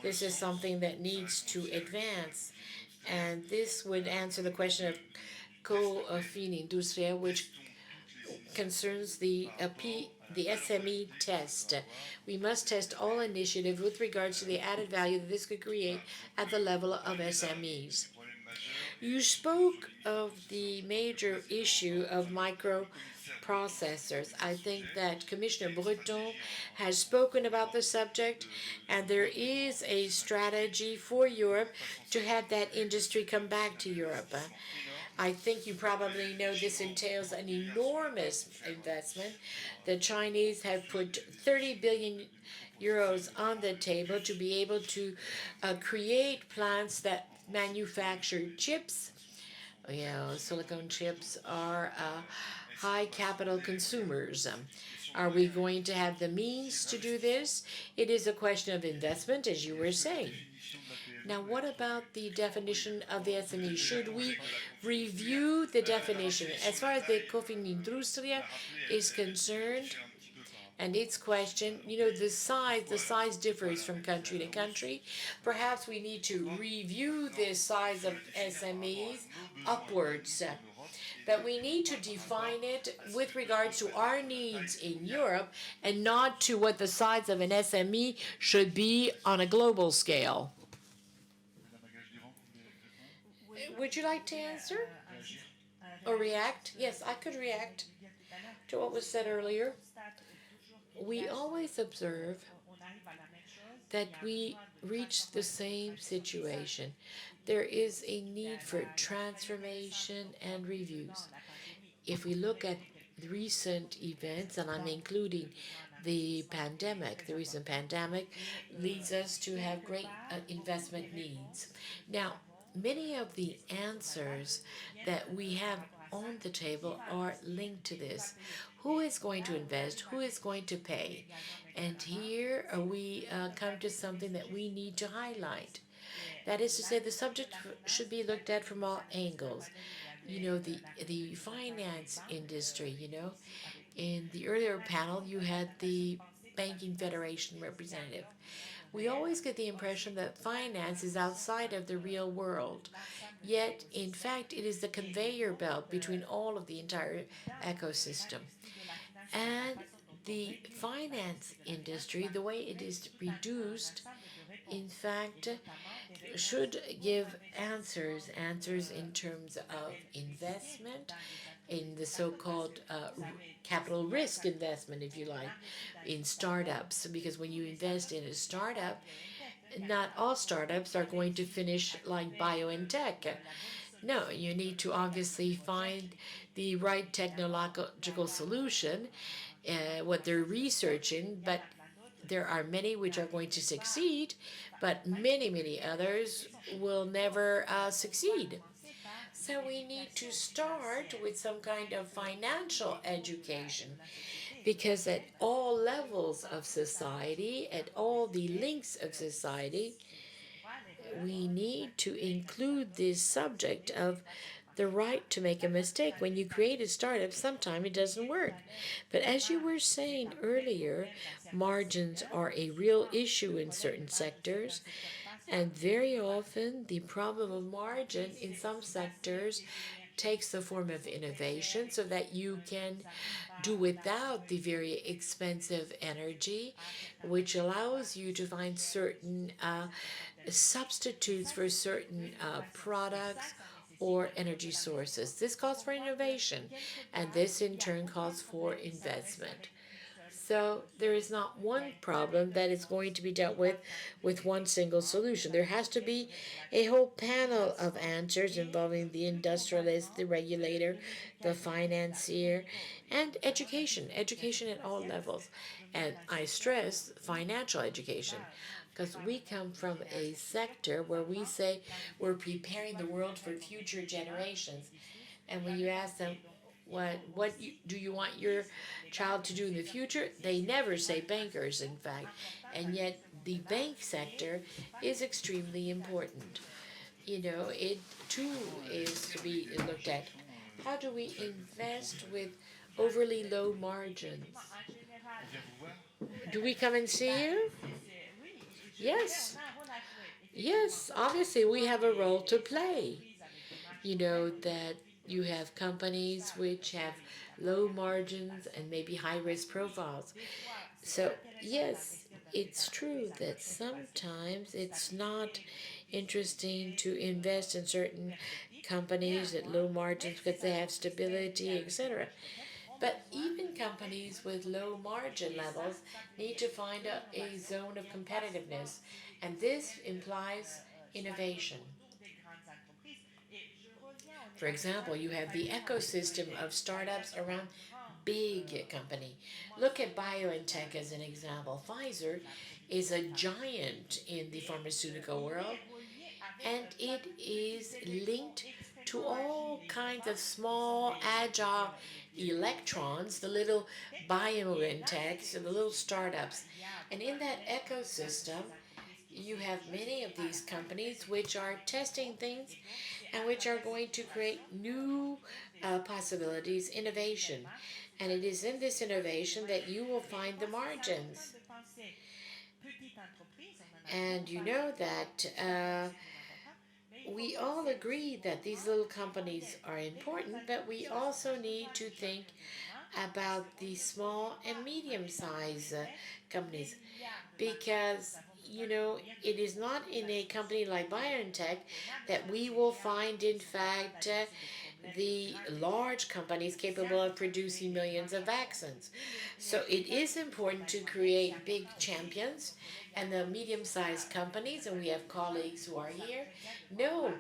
This is something that needs to advance, and this would answer the question of Confindustria, which concerns the SME test. We must test all initiatives with regards to the added value that this could create at the level of SMEs. You spoke of the major issue of microprocessors. I think that Commissioner Breton has spoken about the subject, and there is a strategy for Europe to have that industry come back to Europe. I think you probably know this entails an enormous investment. The Chinese have put 30 billion euros on the table to be able to create plants that manufacture chips. You know, silicone chips are high capital consumers. Are we going to have the means to do this? It is a question of investment, as you were saying. Now, what about the definition of the SME? Should we review the definition? As far as the Confindustria is concerned, and its question, you know, the size differs from country to country. Perhaps we need to review the size of SMEs upwards. But we need to define it with regards to our needs in Europe and not to what the size of an SME should be on a global scale. Would you like to answer or react? Yes, I could react to what was said earlier. We always observe that we reach the same situation. There is a need for transformation and reviews. If we look at recent events, and I'm including the pandemic, the recent pandemic leads us to have great investment needs. Now, many of the answers that we have on the table are linked to this. Who is going to invest? Who is going to pay? And here we come to something that we need to highlight. That is to say, the subject should be looked at from all angles. You know, the finance industry, you know. In the earlier panel, you had the Banking Federation representative. We always get the impression that finance is outside of the real world. Yet, in fact, it is the conveyor belt between all of the entire ecosystem. And the finance industry, the way it is reduced, in fact, should give answers in terms of investment, in the so-called capital risk investment, if you like, in startups. Because when you invest in a startup, not all startups are going to finish like BioNTech. No, you need to obviously find the right technological solution, what they're researching, but there are many which are going to succeed, but many others will never succeed. So we need to start with some kind of financial education because at all levels of society, at all the links of society, we need to include this subject of the right to make a mistake. When you create a startup, sometimes it doesn't work. But as you were saying earlier, margins are a real issue in certain sectors. And very often, the problem of margin in some sectors takes the form of innovation so that you can do without the very expensive energy, which allows you to find certain substitutes for certain products or energy sources. This calls for innovation, and this in turn calls for investment. So there is not one problem that is going to be dealt with one single solution. There has to be a whole panel of answers involving the industrialist, the regulator, the financier, and education at all levels. And I stress financial education because we come from a sector where we say we're preparing the world for future generations. And when you ask them, do you want your child to do in the future? They never say bankers, in fact. And yet the bank sector is extremely important. You know, it too is to be looked at. How do we invest with overly low margins? Do we come and see you? Yes. Yes, obviously we have a role to play. You know, that you have companies which have low margins and maybe high risk profiles. So, yes, it's true that sometimes it's not interesting to invest in certain companies at low margins because they have stability, etc. But even companies with low margin levels need to find a zone of competitiveness, and this implies innovation. For example, you have the ecosystem of startups around big company. Look at BioNTech as an example. Pfizer is a giant in the pharmaceutical world, and it is linked to all kinds of small, agile electrons, the little BioNTechs, the little startups. And in that ecosystem, you have many of these companies which are testing things and which are going to create new possibilities, innovation. And it is in this innovation that you will find the margins. And you know that we all agree that these little companies are important, but we also need to think about the small and medium-sized companies, because it is not in a company like BioNTech that we will find, in fact, the large companies capable of producing millions of vaccines. So it is important to create big champions, and the medium-sized companies, and we have colleagues who are here, know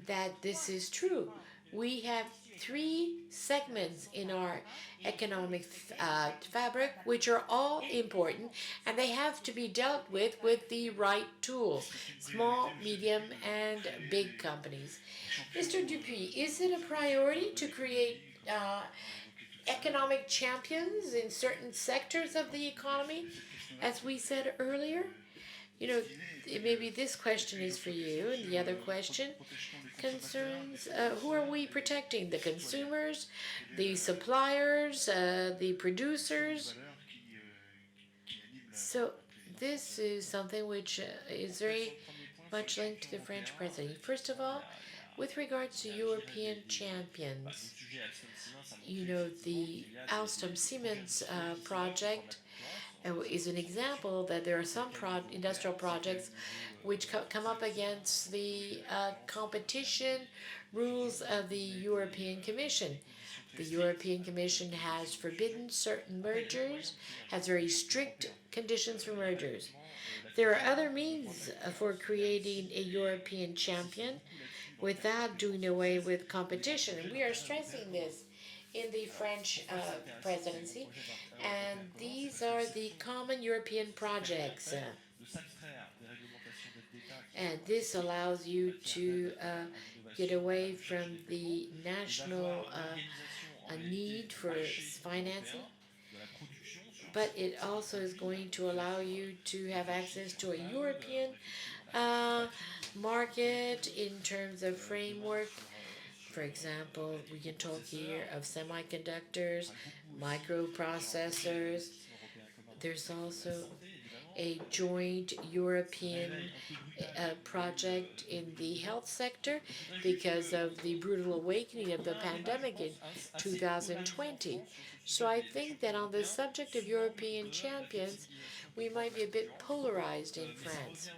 that this is true. We have three segments in our economic fabric which are all important, and they have to be dealt with the right tools: small, medium, and big companies. Mr. Dupuy, is it a priority to create economic champions in certain sectors of the economy, as we said earlier? Maybe this question is for you, and the other question concerns who are we protecting? The consumers, the suppliers, the producers? So this is something which is very much linked to the French presidency. First of all, with regards to European champions, the Alstom Siemens project is an example that there are some industrial projects which come up against the competition rules of the European Commission. The European Commission has forbidden certain mergers, has very strict conditions for mergers. There are other means for creating a European champion without doing away with competition, and we are stressing this in the French presidency, and these are the common European projects. And this allows you to get away from the national need for financing, but it also is going to allow you to have access to a European market in terms of framework. For example, we can talk here of semiconductors, microprocessors. There's also a joint European project in the health sector because of the brutal awakening of the pandemic in 2020. So I think that on the subject of European champions, we might be a bit polarized in France.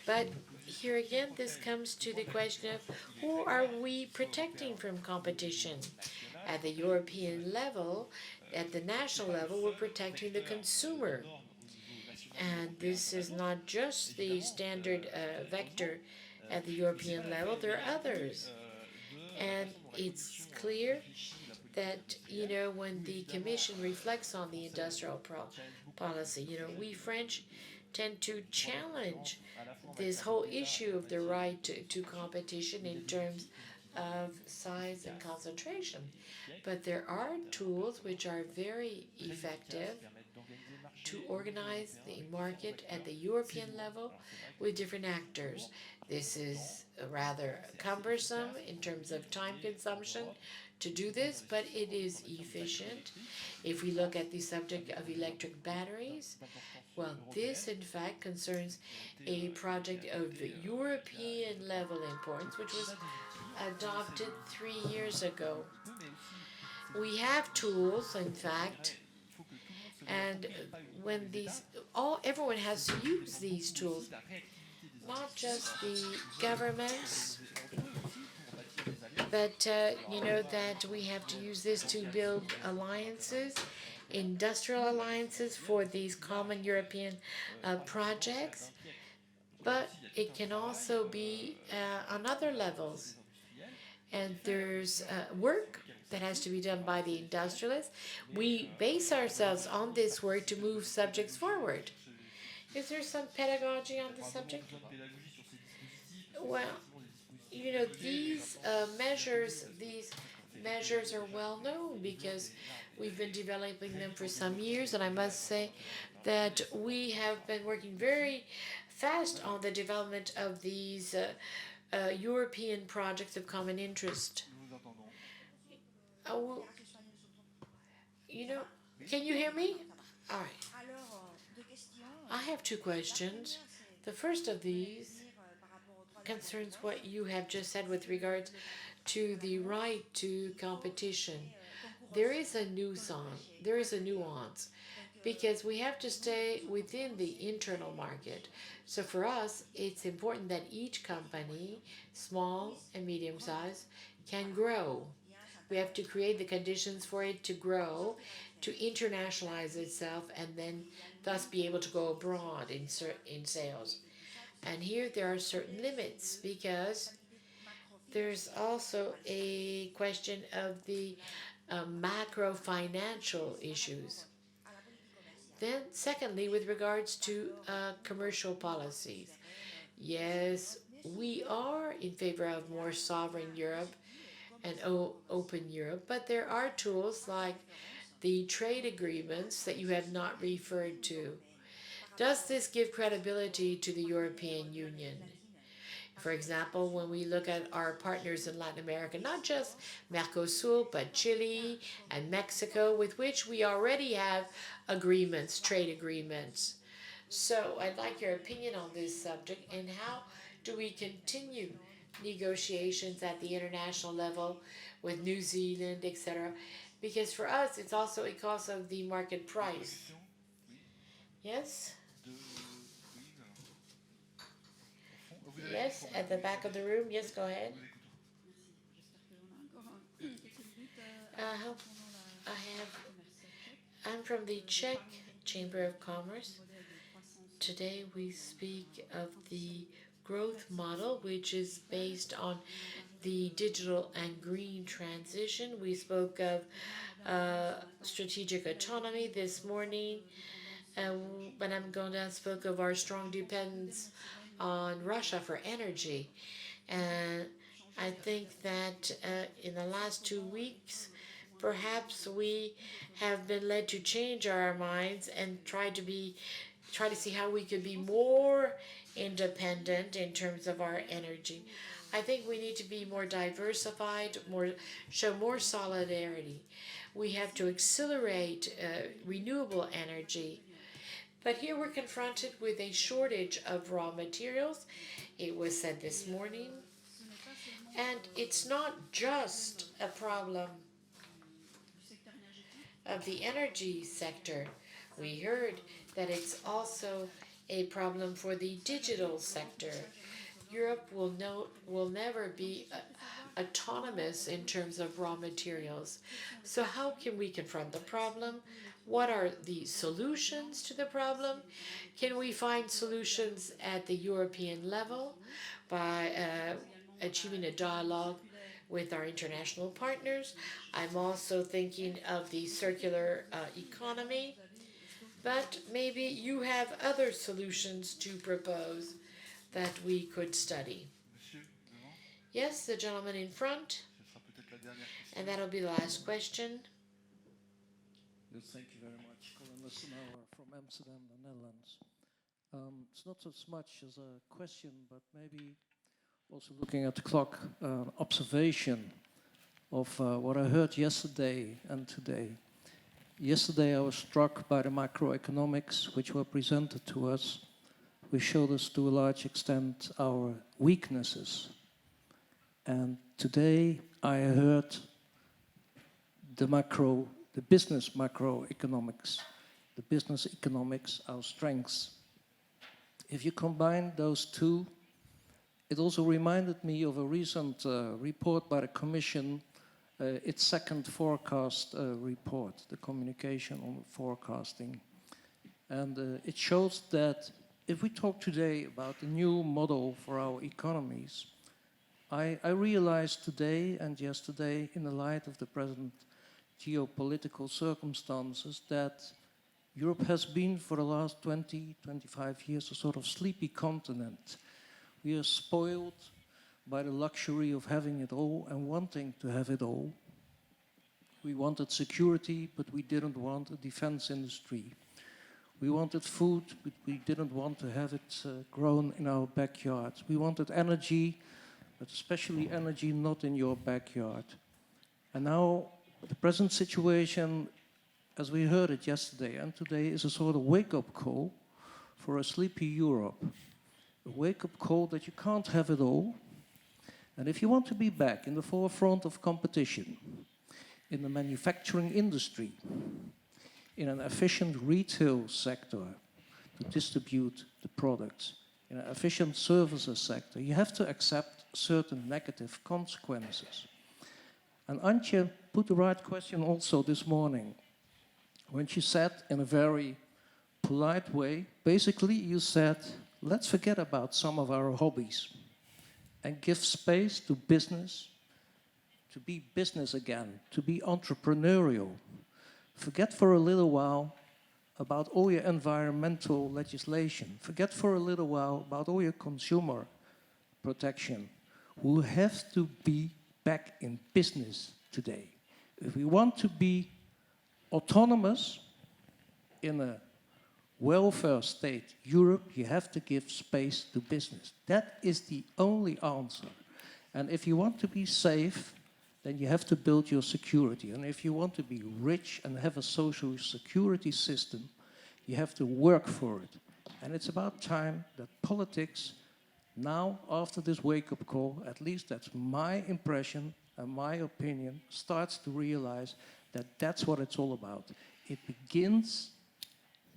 But here again, this comes to the question of who are we protecting from competition? At the European level, at the national level, we're protecting the consumer. And this is not just the standard vector at the European level, there are others. And it's clear that, when the Commission reflects on the industrial policy, we French tend to challenge this whole issue of the right to competition in terms of size and concentration. But there are tools which are very effective to organize the market at the European level with different actors. This is rather cumbersome in terms of time consumption to do this, but it is efficient. If we look at the subject of electric batteries, well, this in fact concerns a project of European level importance, which was adopted 3 years ago. We have tools, in fact, and when everyone has to use these tools, not just the governments, but that we have to use this to build alliances, industrial alliances for these common European projects, but it can also be on other levels. and there's work that has to be done by the industrialists. We base ourselves on this work to move subjects forward. Is there some pedagogy on the subject? Well, you know, these measures are well known because we've been developing them for some years, and I must say that we have been working very fast on the development of these European projects of common interest. Oh, you know, can you hear me? All right. I have two questions. The first of these concerns what you have just said with regards to the right to competition. There is a nuance, because we have to stay within the internal market. So for us, it's important that each company, small and medium size, can grow. We have to create the conditions for it to grow, to internationalize itself, and then thus be able to go abroad in sales. And here there are certain limits, because there's also a question of the macro financial issues. Then, secondly, with regards to commercial policies, yes, we are in favor of more sovereign Europe and open Europe, but there are tools like the trade agreements that you have not referred to. Does this give credibility to the European Union? For example, when we look at our partners in Latin America, not just Mercosur, but Chile and Mexico, with which we already have agreements, trade agreements. So I'd like your opinion on this subject, and how do we continue negotiations at the international level with New Zealand, etc. Because for us, it's also a cost of the market price. Yes? Yes, at the back of the room. Yes, go ahead. Uh, I'm from the Czech Chamber of Commerce. Today we speak of the growth model, which is based on the digital and green transition. We spoke of strategic autonomy this morning. Madame Gondin spoke of our strong dependence on Russia for energy. And I think that in the last 2 weeks, perhaps we have been led to change our minds and try to see how we could be more independent in terms of our energy. I think we need to be more diversified, show more solidarity. We have to accelerate renewable energy. But here we're confronted with a shortage of raw materials. It was said this morning. And it's not just a problem of the energy sector. We heard that it's also a problem for the digital sector. Europe will never be autonomous in terms of raw materials. So how can we confront the problem? What are the solutions to the problem? Can we find solutions at the European level by achieving a dialogue with our international partners? I'm also thinking of the circular economy, but maybe you have other solutions to propose that we could study. Yes, the gentleman in front, and that'll be the last question. Yes, thank you very much. Colin Lissenauer from Amsterdam, the Netherlands. It's not as much as a question, but maybe also looking at the clock, observation of what I heard yesterday and today. Yesterday I was struck by the macroeconomics which were presented to us, which showed us to a large extent our weaknesses. And today I heard the business macroeconomics, the business economics, our strengths. If you combine those two, it also reminded me of a recent report by the Commission, its second forecast report, the communication on forecasting. And it shows that if we talk today about the new model for our economies, I realized today and yesterday, in the light of the present geopolitical circumstances, that Europe has been for the last 20, 25 years a sort of sleepy continent. We are spoiled by the luxury of having it all and wanting to have it all. We wanted security, but we didn't want a defense industry. We wanted food, but we didn't want to have it grown in our backyard. We wanted energy, but especially energy not in your backyard. And now the present situation, as we heard it yesterday and today, is a sort of wake-up call for a sleepy Europe. A wake-up call that you can't have it all. And if you want to be back in the forefront of competition, in the manufacturing industry, in an efficient retail sector to distribute the products, in an efficient services sector, you have to accept certain negative consequences. And Antje put the right question also this morning when she said in a very polite way, basically you said, let's forget about some of our hobbies and give space to business, to be business again, to be entrepreneurial. Forget for a little while about all your environmental legislation. Forget for a little while about all your consumer protection. We have to be back in business today. If we want to be autonomous in a welfare state, Europe, you have to give space to business. That is the only answer. And if you want to be safe, then you have to build your security. And if you want to be rich and have a social security system, you have to work for it. And it's about time that politics, now after this wake-up call, at least that's my impression and my opinion, starts to realize that that's what it's all about. It begins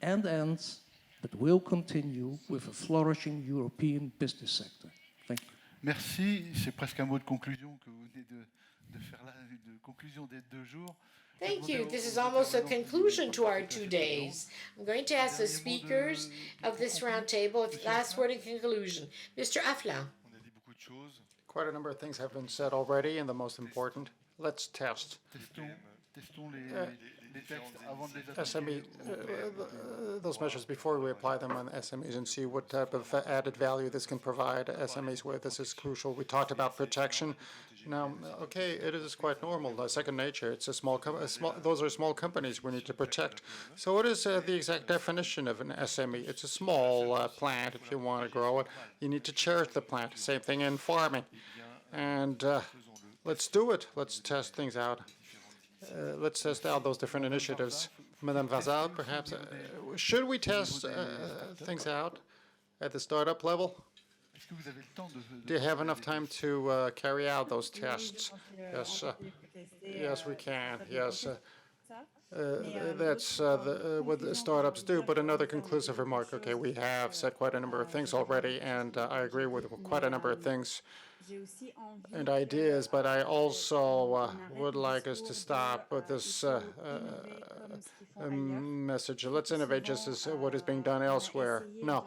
and ends, but will continue with a flourishing European business sector. Thank you. Merci. C'est presque un mot de conclusion que vous venez de faire là, de conclusion des 2 jours. Thank you. This is almost a conclusion to our 2 days. I'm going to ask the speakers of this roundtable if last word in conclusion. Mr. Aflin. On a dit beaucoup de choses. Quite a number of things have been said already, and the most important, let's test. Testons les textes avant de les SME, appliquer. those measures before we apply them on SMEs and see what type of added value this can provide SMEs with. This is crucial. We talked about protection. Now, okay, it is quite normal, second nature. It's those are small companies we need to protect. So what is the exact definition of an SME? It's a small plant. If you want to grow it, you need to cherish the plant. Same thing in farming. And let's do it. Let's test things out. Let's test out those different initiatives. Madame Vazal, perhaps, should we test things out at the startup level? Do you have enough time to carry out those tests? Yes, yes, we can. Yes, that's what the startups do. But another conclusive remark. Okay, we have said quite a number of things already, and I agree with quite a number of things and ideas, but I also would like us to stop with this message. Let's innovate just as what is being done elsewhere. No.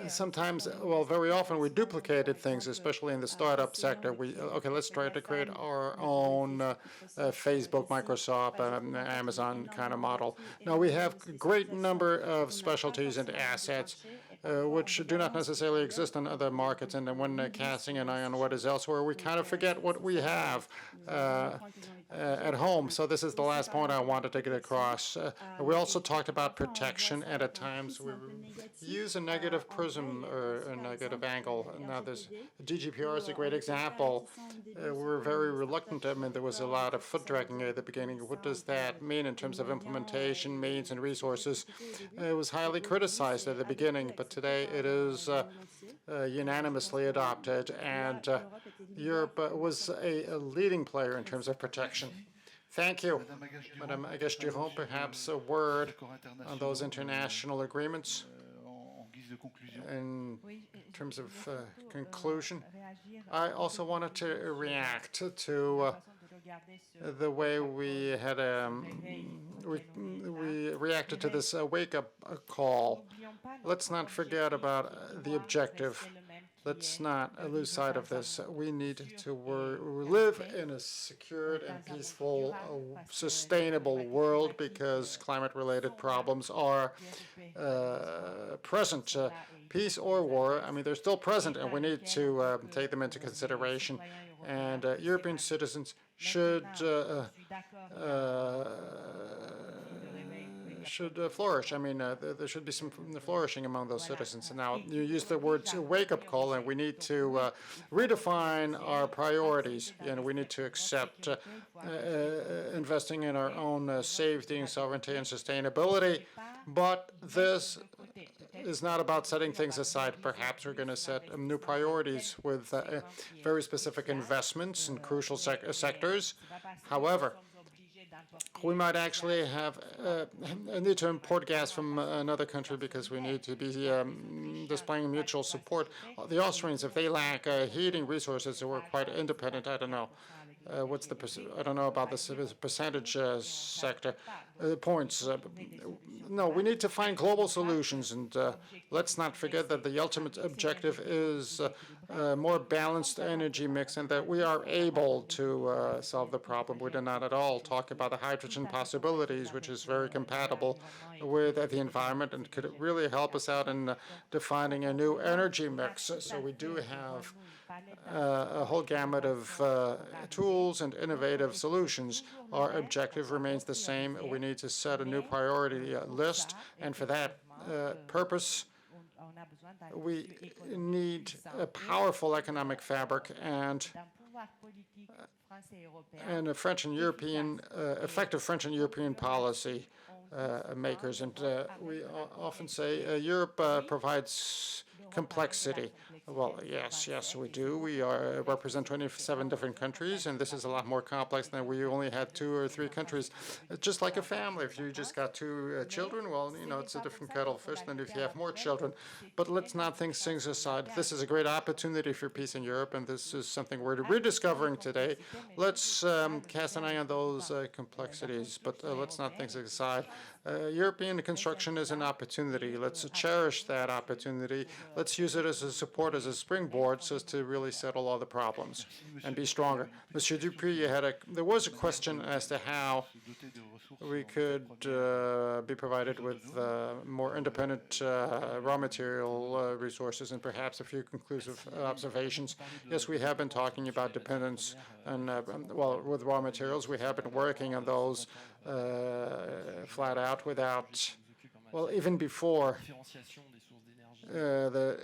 Sometimes, well, very often we duplicated things, especially in the startup sector. Okay, let's try to create our own Facebook, Microsoft, Amazon kind of model. Now, we have a great number of specialties and assets which do not necessarily exist in other markets. And then when casting an eye on what is elsewhere, we kind of forget what we have at home. So this is the last point I wanted to get across. We also talked about protection, and at times we use a negative prism or a negative angle. Now, this GDPR is a great example. We were very reluctant. I mean, there was a lot of foot dragging at the beginning. What does that mean in terms of implementation, means, and resources? It was highly criticized at the beginning, but today it is unanimously adopted, and Europe was a leading player in terms of protection. Thank you. Madame Agache-Durand, perhaps a word on those international agreements in terms of conclusion. I also wanted to react to the way we had we reacted to this wake-up call. Let's not forget about the objective. Let's not lose sight of this. We need to live in a secured and peaceful, sustainable world because climate-related problems are present. Peace or war, I mean, they're still present, and we need to take them into consideration. And European citizens should flourish. I mean, there should be some flourishing among those citizens. And now, you use the word wake-up call, and we need to redefine our priorities. And we need to accept investing in our own safety and sovereignty and sustainability. But this is not about setting things aside. Perhaps we're going to set new priorities with very specific investments in crucial sectors. However, we might actually have need to import gas from another country because we need to be displaying mutual support. The Austrians, if they lack heating resources, we're quite independent. I don't know. What's the I don't know about this percentage sector points. No, we need to find global solutions, and let's not forget that the ultimate objective is a more balanced energy mix, and that we are able to solve the problem. We do not at all talk about the hydrogen possibilities, which is very compatible with the environment and could really help us out in defining a new energy mix. So we do have a whole gamut of tools and innovative solutions. Our objective remains the same. We need to set a new priority list, and for that purpose, we need a powerful economic fabric and a French and European, effective French and European policy makers. And we often say Europe provides complexity. Well, yes, we do. We represent 27 different countries, and this is a lot more complex than we only had 2 or 3 countries. It's just like a family. If you just got 2 children, well, it's a different kettle of fish than if you have more children. But let's not think things aside. This is a great opportunity for peace in Europe, and this is something we're rediscovering today. Let's cast an eye on those complexities, but let's not think things aside. European construction is an opportunity. Let's cherish that opportunity. Let's use it as a support, as a springboard, so as to really settle all the problems and be stronger. Monsieur Dupuy, there was a question as to how we could be provided with more independent raw material resources, and perhaps a few conclusive observations. Yes, we have been talking about dependence, and with raw materials, we have been working on those flat out without, even before the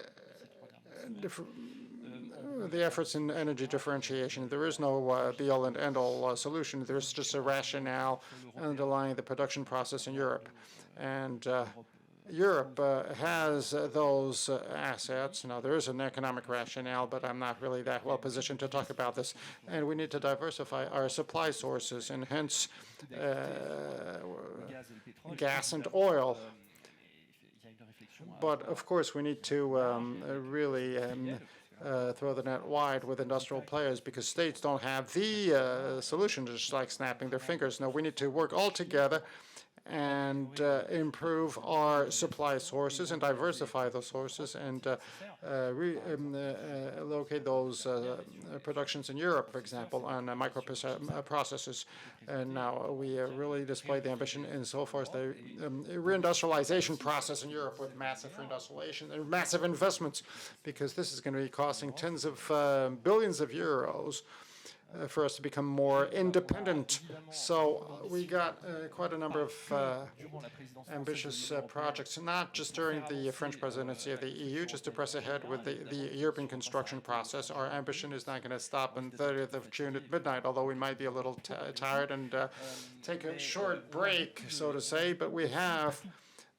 efforts in energy differentiation. There is no be-all and end-all solution. There's just a rationale underlying the production process in Europe. And Europe has those assets. Now, there is an economic rationale, but I'm not really that well positioned to talk about this. And we need to diversify our supply sources, and hence gas and oil. But of course, we need to really throw the net wide with industrial players, because states don't have the solution, just like snapping their fingers. No, we need to work all together and improve our supply sources and diversify those sources and locate those productions in Europe, for example, on microprocessors. And now we really display the ambition insofar as the reindustrialization process in Europe with massive reindustrialization and massive investments, because this is going to be costing tens of billions of euros for us to become more independent. So we got quite a number of ambitious projects, not just during the French presidency of the EU, just to press ahead with the European construction process. Our ambition is not going to stop on 30th of June at midnight, although we might be a little tired and take a short break, so to say, but we have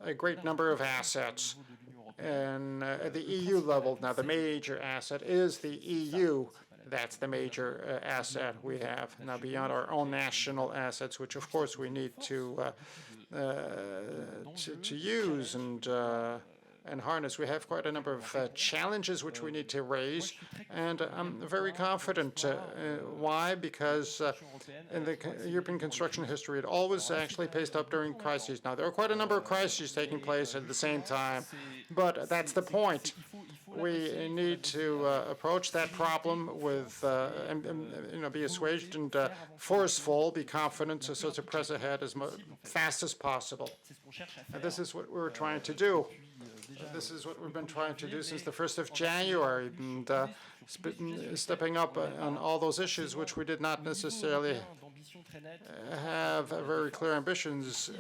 a great number of assets. And at the EU level, now the major asset is the EU. That's the major asset we have. Now, beyond our own national assets, which of course we need to use and harness, we have quite a number of challenges which we need to raise, and I'm very confident. Why? Because in the European construction history, it always actually paced up during crises. Now, there are quite a number of crises taking place at the same time, but that's the point. We need to approach that problem with, be assuaged and forceful, be confident, so to press ahead as fast as possible. And this is what we're trying to do. This is what we've been trying to do since the 1st of January, and stepping up on all those issues which we did not necessarily have very clear ambitions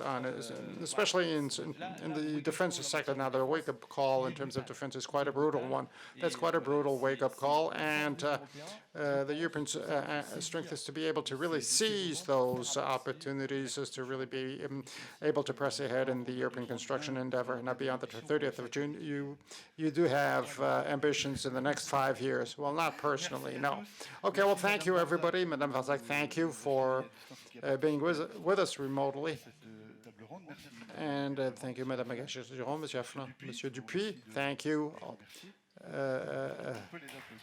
on it, especially in the defense sector. Now, the wake-up call in terms of defense is quite a brutal one. That's quite a brutal wake-up call, and the European strength is to be able to really seize those opportunities, is to really be able to press ahead in the European construction endeavor. Now, beyond the 30th of June, you do have ambitions in the next 5 years. Well, not personally, no. Okay, well, thank you, everybody. Madame Valzac, thank you for being with us remotely. And thank you, Madame Magache-Giron, Monsieur Afflin, Monsieur Dupuis. Thank you.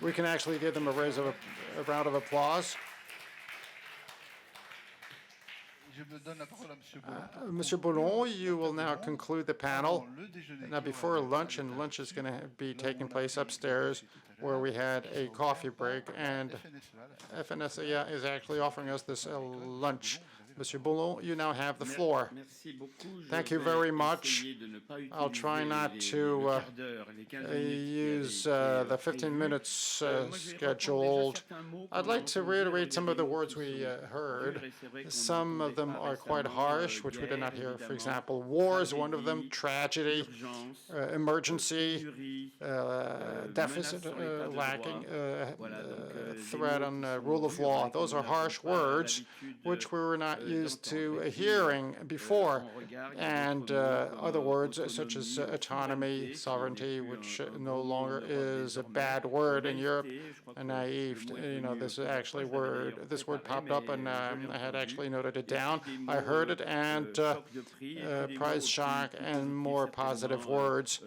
We can actually give them a round of applause. Monsieur Boulon, you will now conclude the panel. Now, before lunch, and lunch is going to be taking place upstairs where we had a coffee break, and FNSEA is actually offering us this lunch. Monsieur Boulon, you now have the floor. Thank you very much. I'll try not to use the 15 minutes scheduled. I'd like to reiterate some of the words we heard. Some of them are quite harsh, which we did not hear. For example, war is one of them, tragedy, emergency, deficit lacking, threat on rule of law. Those are harsh words which we were not used to hearing before, and other words such as autonomy, sovereignty, which no longer is a bad word in Europe, and naive. This word popped up, and I had actually noted it down. I heard it, and price shock and more positive words,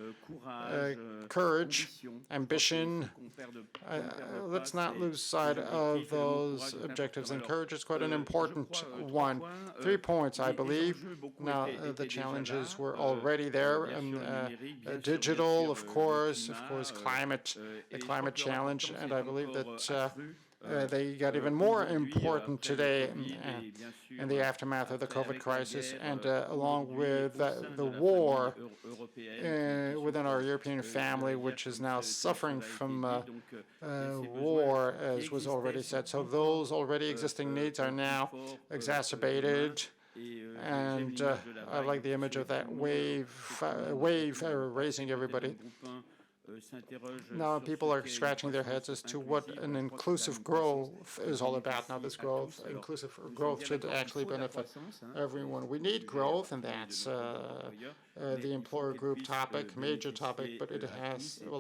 courage, ambition. Let's not lose sight of those objectives, and courage is quite an important one. 3 points, I believe. Now, the challenges were already there. Digital, of course, climate, the climate challenge, and I believe that they got even more important today in the aftermath of the COVID crisis, and along with the war within our European family, which is now suffering from war, as was already said. So those already existing needs are now exacerbated. And I like the image of that wave raising everybody. Now people are scratching their heads as to what an inclusive growth is all about. Now this inclusive growth should actually benefit everyone. We need growth, and that's the employer group topic, major topic, but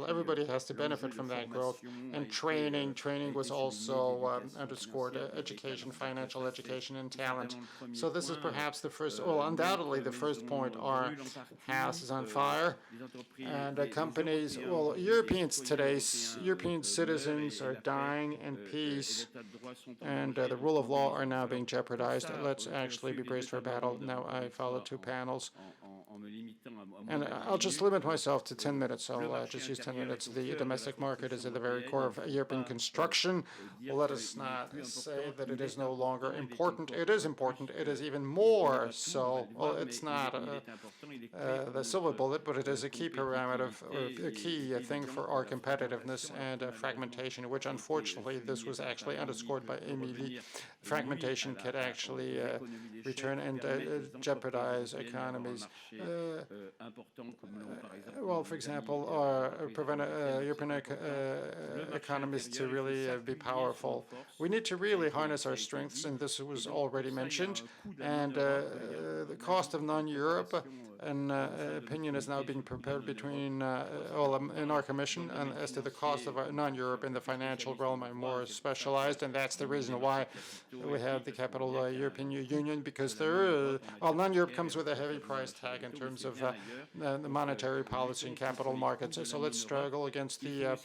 everybody has to benefit from that growth. And training was also underscored, education, financial education, and talent. So this is perhaps the first, undoubtedly the first point. Our house is on fire, and companies, Europeans today, European citizens are dying in peace, and the rule of law are now being jeopardized. Let's actually be braced for battle. Now I follow 2 panels. And I'll just limit myself to 10 minutes. I'll just use 10 minutes. The domestic market is at the very core of European construction. Let us not say that it is no longer important. It is important. It is even more so. Well, it's not the silver bullet, but it is a key parameter, a key thing for our competitiveness and fragmentation, which unfortunately this was actually underscored by Émilie. Fragmentation can actually return and jeopardize economies. For example, prevent European economies to really be powerful. We need to really harness our strengths, and this was already mentioned. And the cost of non-Europe, an opinion is now being prepared between in our commission, and as to the cost of non-Europe in the financial realm, I'm more specialized, and that's the reason why we have the capital European Union, because non-Europe comes with a heavy price tag in terms of the monetary policy and capital markets. So let's struggle against the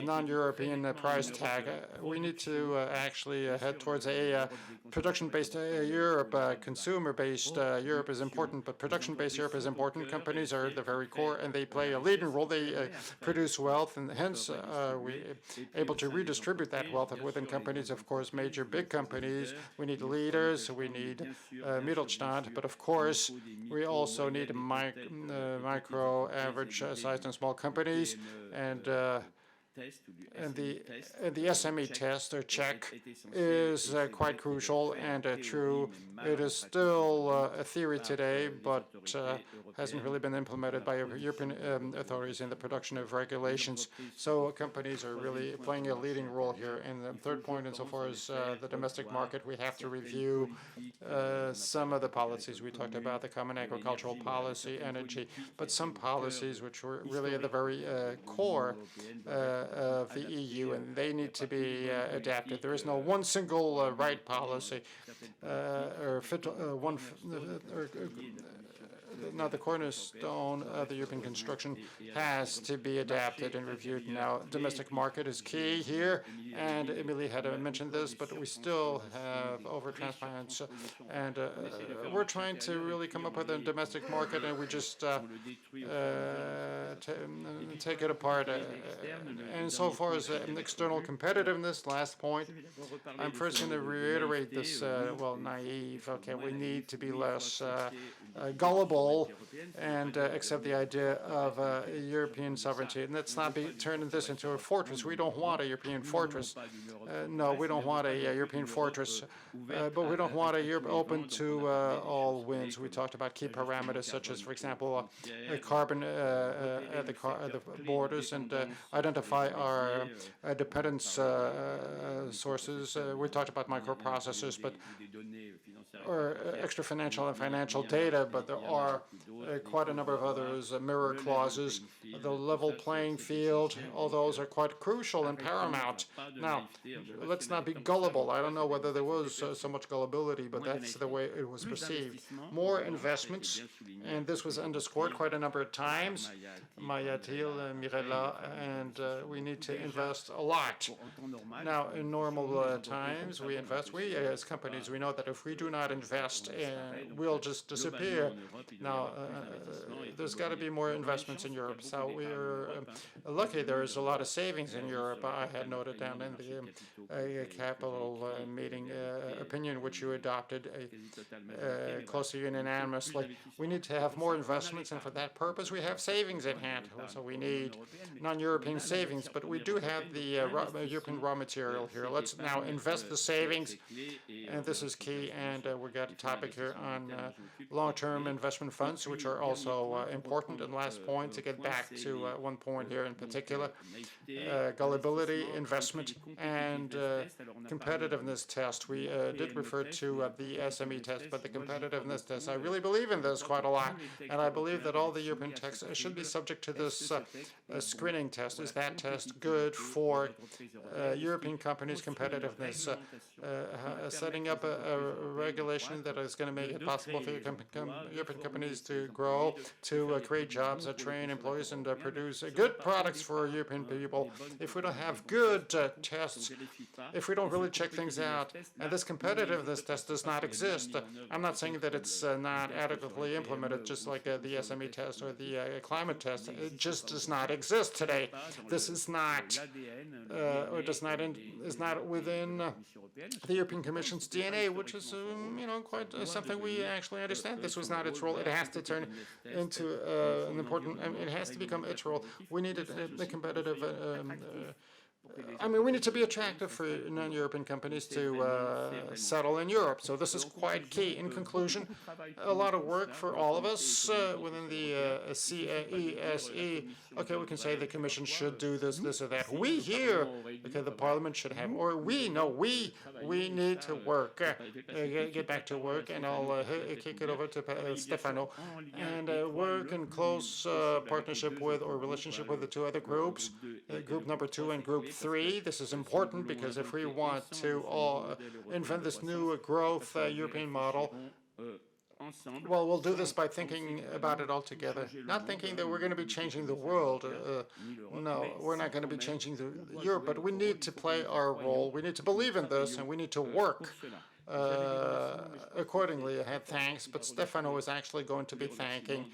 non-European price tag. We need to actually head towards a production-based Europe. Consumer-based Europe is important, but production-based Europe is important. Companies are at the very core, and they play a leading role. They produce wealth, and hence we're able to redistribute that wealth within companies. Of course, major big companies, we need leaders, we need Mittelstand, but of course, we also need micro, average sized and small companies, and the SME test or check is quite crucial and true. It is still a theory today, but hasn't really been implemented by European authorities in the production of regulations. So companies are really playing a leading role here. And the third point, insofar as the domestic market, we have to review some of the policies. We talked about the common agricultural policy, energy, but some policies which were really at the very core of the EU, and they need to be adapted. There is no one single right policy or fit one. Now, the cornerstone of the European construction has to be adapted and reviewed. Now, domestic market is key here, and Emilie had mentioned this, but we still have over-transparency, and we're trying to really come up with a domestic market, and we just take it apart. And so far as external competitiveness, last point, I'm first going to reiterate this, well, naive, okay, we need to be less gullible and accept the idea of European sovereignty. And let's not be turning this into a fortress. We don't want a European fortress. No, we don't want a European fortress, but we don't want a Europe open to all winds. We talked about key parameters such as, for example, carbon at the borders, and identify our dependence sources. We talked about microprocessors, but or extra financial and financial data, but there are quite a number of others, mirror clauses, the level playing field, all those are quite crucial and paramount. Now, let's not be gullible. I don't know whether there was so much gullibility, but that's the way it was perceived. More investments, and this was underscored quite a number of times, Maya Thiel, Mirella, and we need to invest a lot. Now, in normal times, we invest. We, as companies, we know that if we do not invest, we'll just disappear. Now, there's got to be more investments in Europe. So we're lucky there's a lot of savings in Europe. I had noted down in the capital meeting opinion, which you adopted closely and unanimously. We need to have more investments, and for that purpose, we have savings at hand. So we need non-European savings, but we do have the European raw material here. Let's now invest the savings, and this is key. And we've got a topic here on long-term investment funds, which are also important. And last point, to get back to one point here in particular, gullibility, investment, and competitiveness test. We did refer to the SME test, but the competitiveness test, I really believe in this quite a lot, and I believe that all the European texts should be subject to this screening test. Is that test good for European companies' competitiveness? Setting up a regulation that is going to make it possible for European companies to grow, to create jobs, train employees, and produce good products for European people. If we don't have good tests, if we don't really check things out, and this competitiveness test does not exist, I'm not saying that it's not adequately implemented, just like the SME test or the climate test. It just does not exist today. This is not, or is not within the European Commission's DNA, which is, quite something we actually understand. This was not its role. It has to turn into an important, it has to become its role. We need a competitive, we need to be attractive for non-European companies to settle in Europe. So this is quite key. In conclusion, a lot of work for all of us within the CESE. Okay, we can say the Commission should do this or that. We here, okay, the Parliament should have, or we need to work. Get back to work, and I'll kick it over to Stefano, and work in close partnership with or relationship with the two other groups, group number 2 and group 3. This is important because if we want to invent this new growth European model, Well, we'll do this by thinking about it all together. Not thinking that we're going to be changing the world. No, we're not going to be changing Europe, but we need to play our role. We need to believe in this, and we need to work accordingly. I had thanks, but Stefano is actually going to be thanking.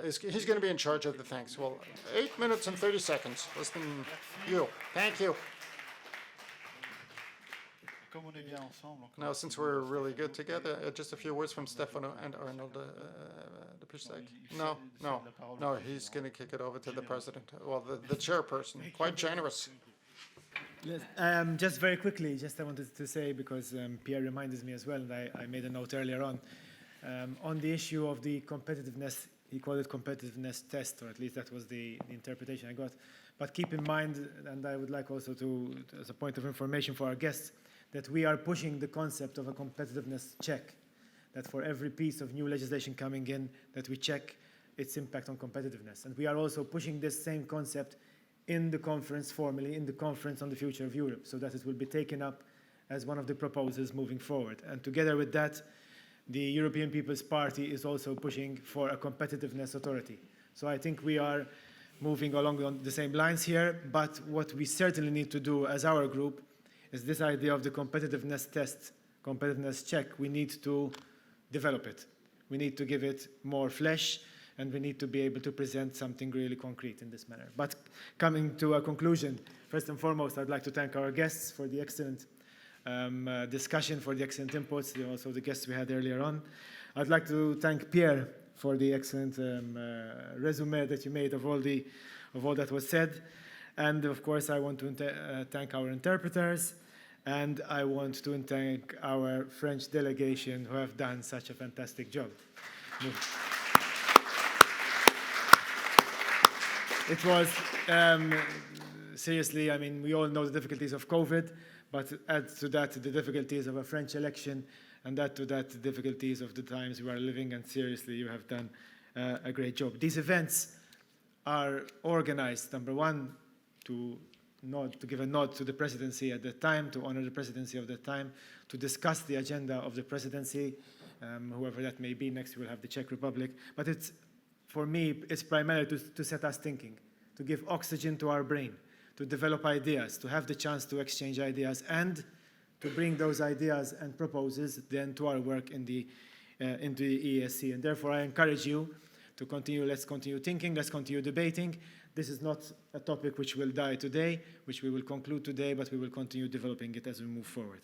He's going to be in charge of the thanks. Well, 8 minutes and 30 seconds. Listen, you. Thank you. Now, since we're really good together, just a few words from Stefano and Arnold de Pusac. No, he's going to kick it over to the president. Well, the chairperson, quite generous. Yes, just very quickly, I wanted to say, because Pierre reminded me as well, and I made a note earlier on the issue of the competitiveness. He called it competitiveness test, or at least that was the interpretation I got. But keep in mind, and I would like also to, as a point of information for our guests, that we are pushing the concept of a competitiveness check, that for every piece of new legislation coming in, that we check its impact on competitiveness. And we are also pushing this same concept in the conference, formally, in the conference on the future of Europe, so that it will be taken up as one of the proposals moving forward. And together with that, the European People's Party is also pushing for a competitiveness authority. So I think we are moving along on the same lines here, but what we certainly need to do as our group is this idea of the competitiveness test, competitiveness check. We need to develop it. We need to give it more flesh, and we need to be able to present something really concrete in this manner. But coming to a conclusion, first and foremost, I'd like to thank our guests for the excellent discussion, for the excellent inputs, also the guests we had earlier on. I'd like to thank Pierre for the excellent resume that you made of all that was said. And of course, I want to thank our interpreters, and I want to thank our French delegation who have done such a fantastic job. It was, seriously, I mean, we all know the difficulties of COVID, but add to that the difficulties of a French election, and add to that the difficulties of the times we are living, and seriously, you have done a great job. These events are organized, number one, to give a nod to the presidency at the time, to honor the presidency of the time, to discuss the agenda of the presidency, whoever that may be. Next, we'll have the Czech Republic. But it's, for me, it's primarily to set us thinking, to give oxygen to our brain, to develop ideas, to have the chance to exchange ideas, and to bring those ideas and proposals then to our work in the ESC. And therefore, I encourage you to continue. Let's continue thinking. Let's continue debating. This is not a topic which will die today, which we will conclude today, but we will continue developing it as we move forward.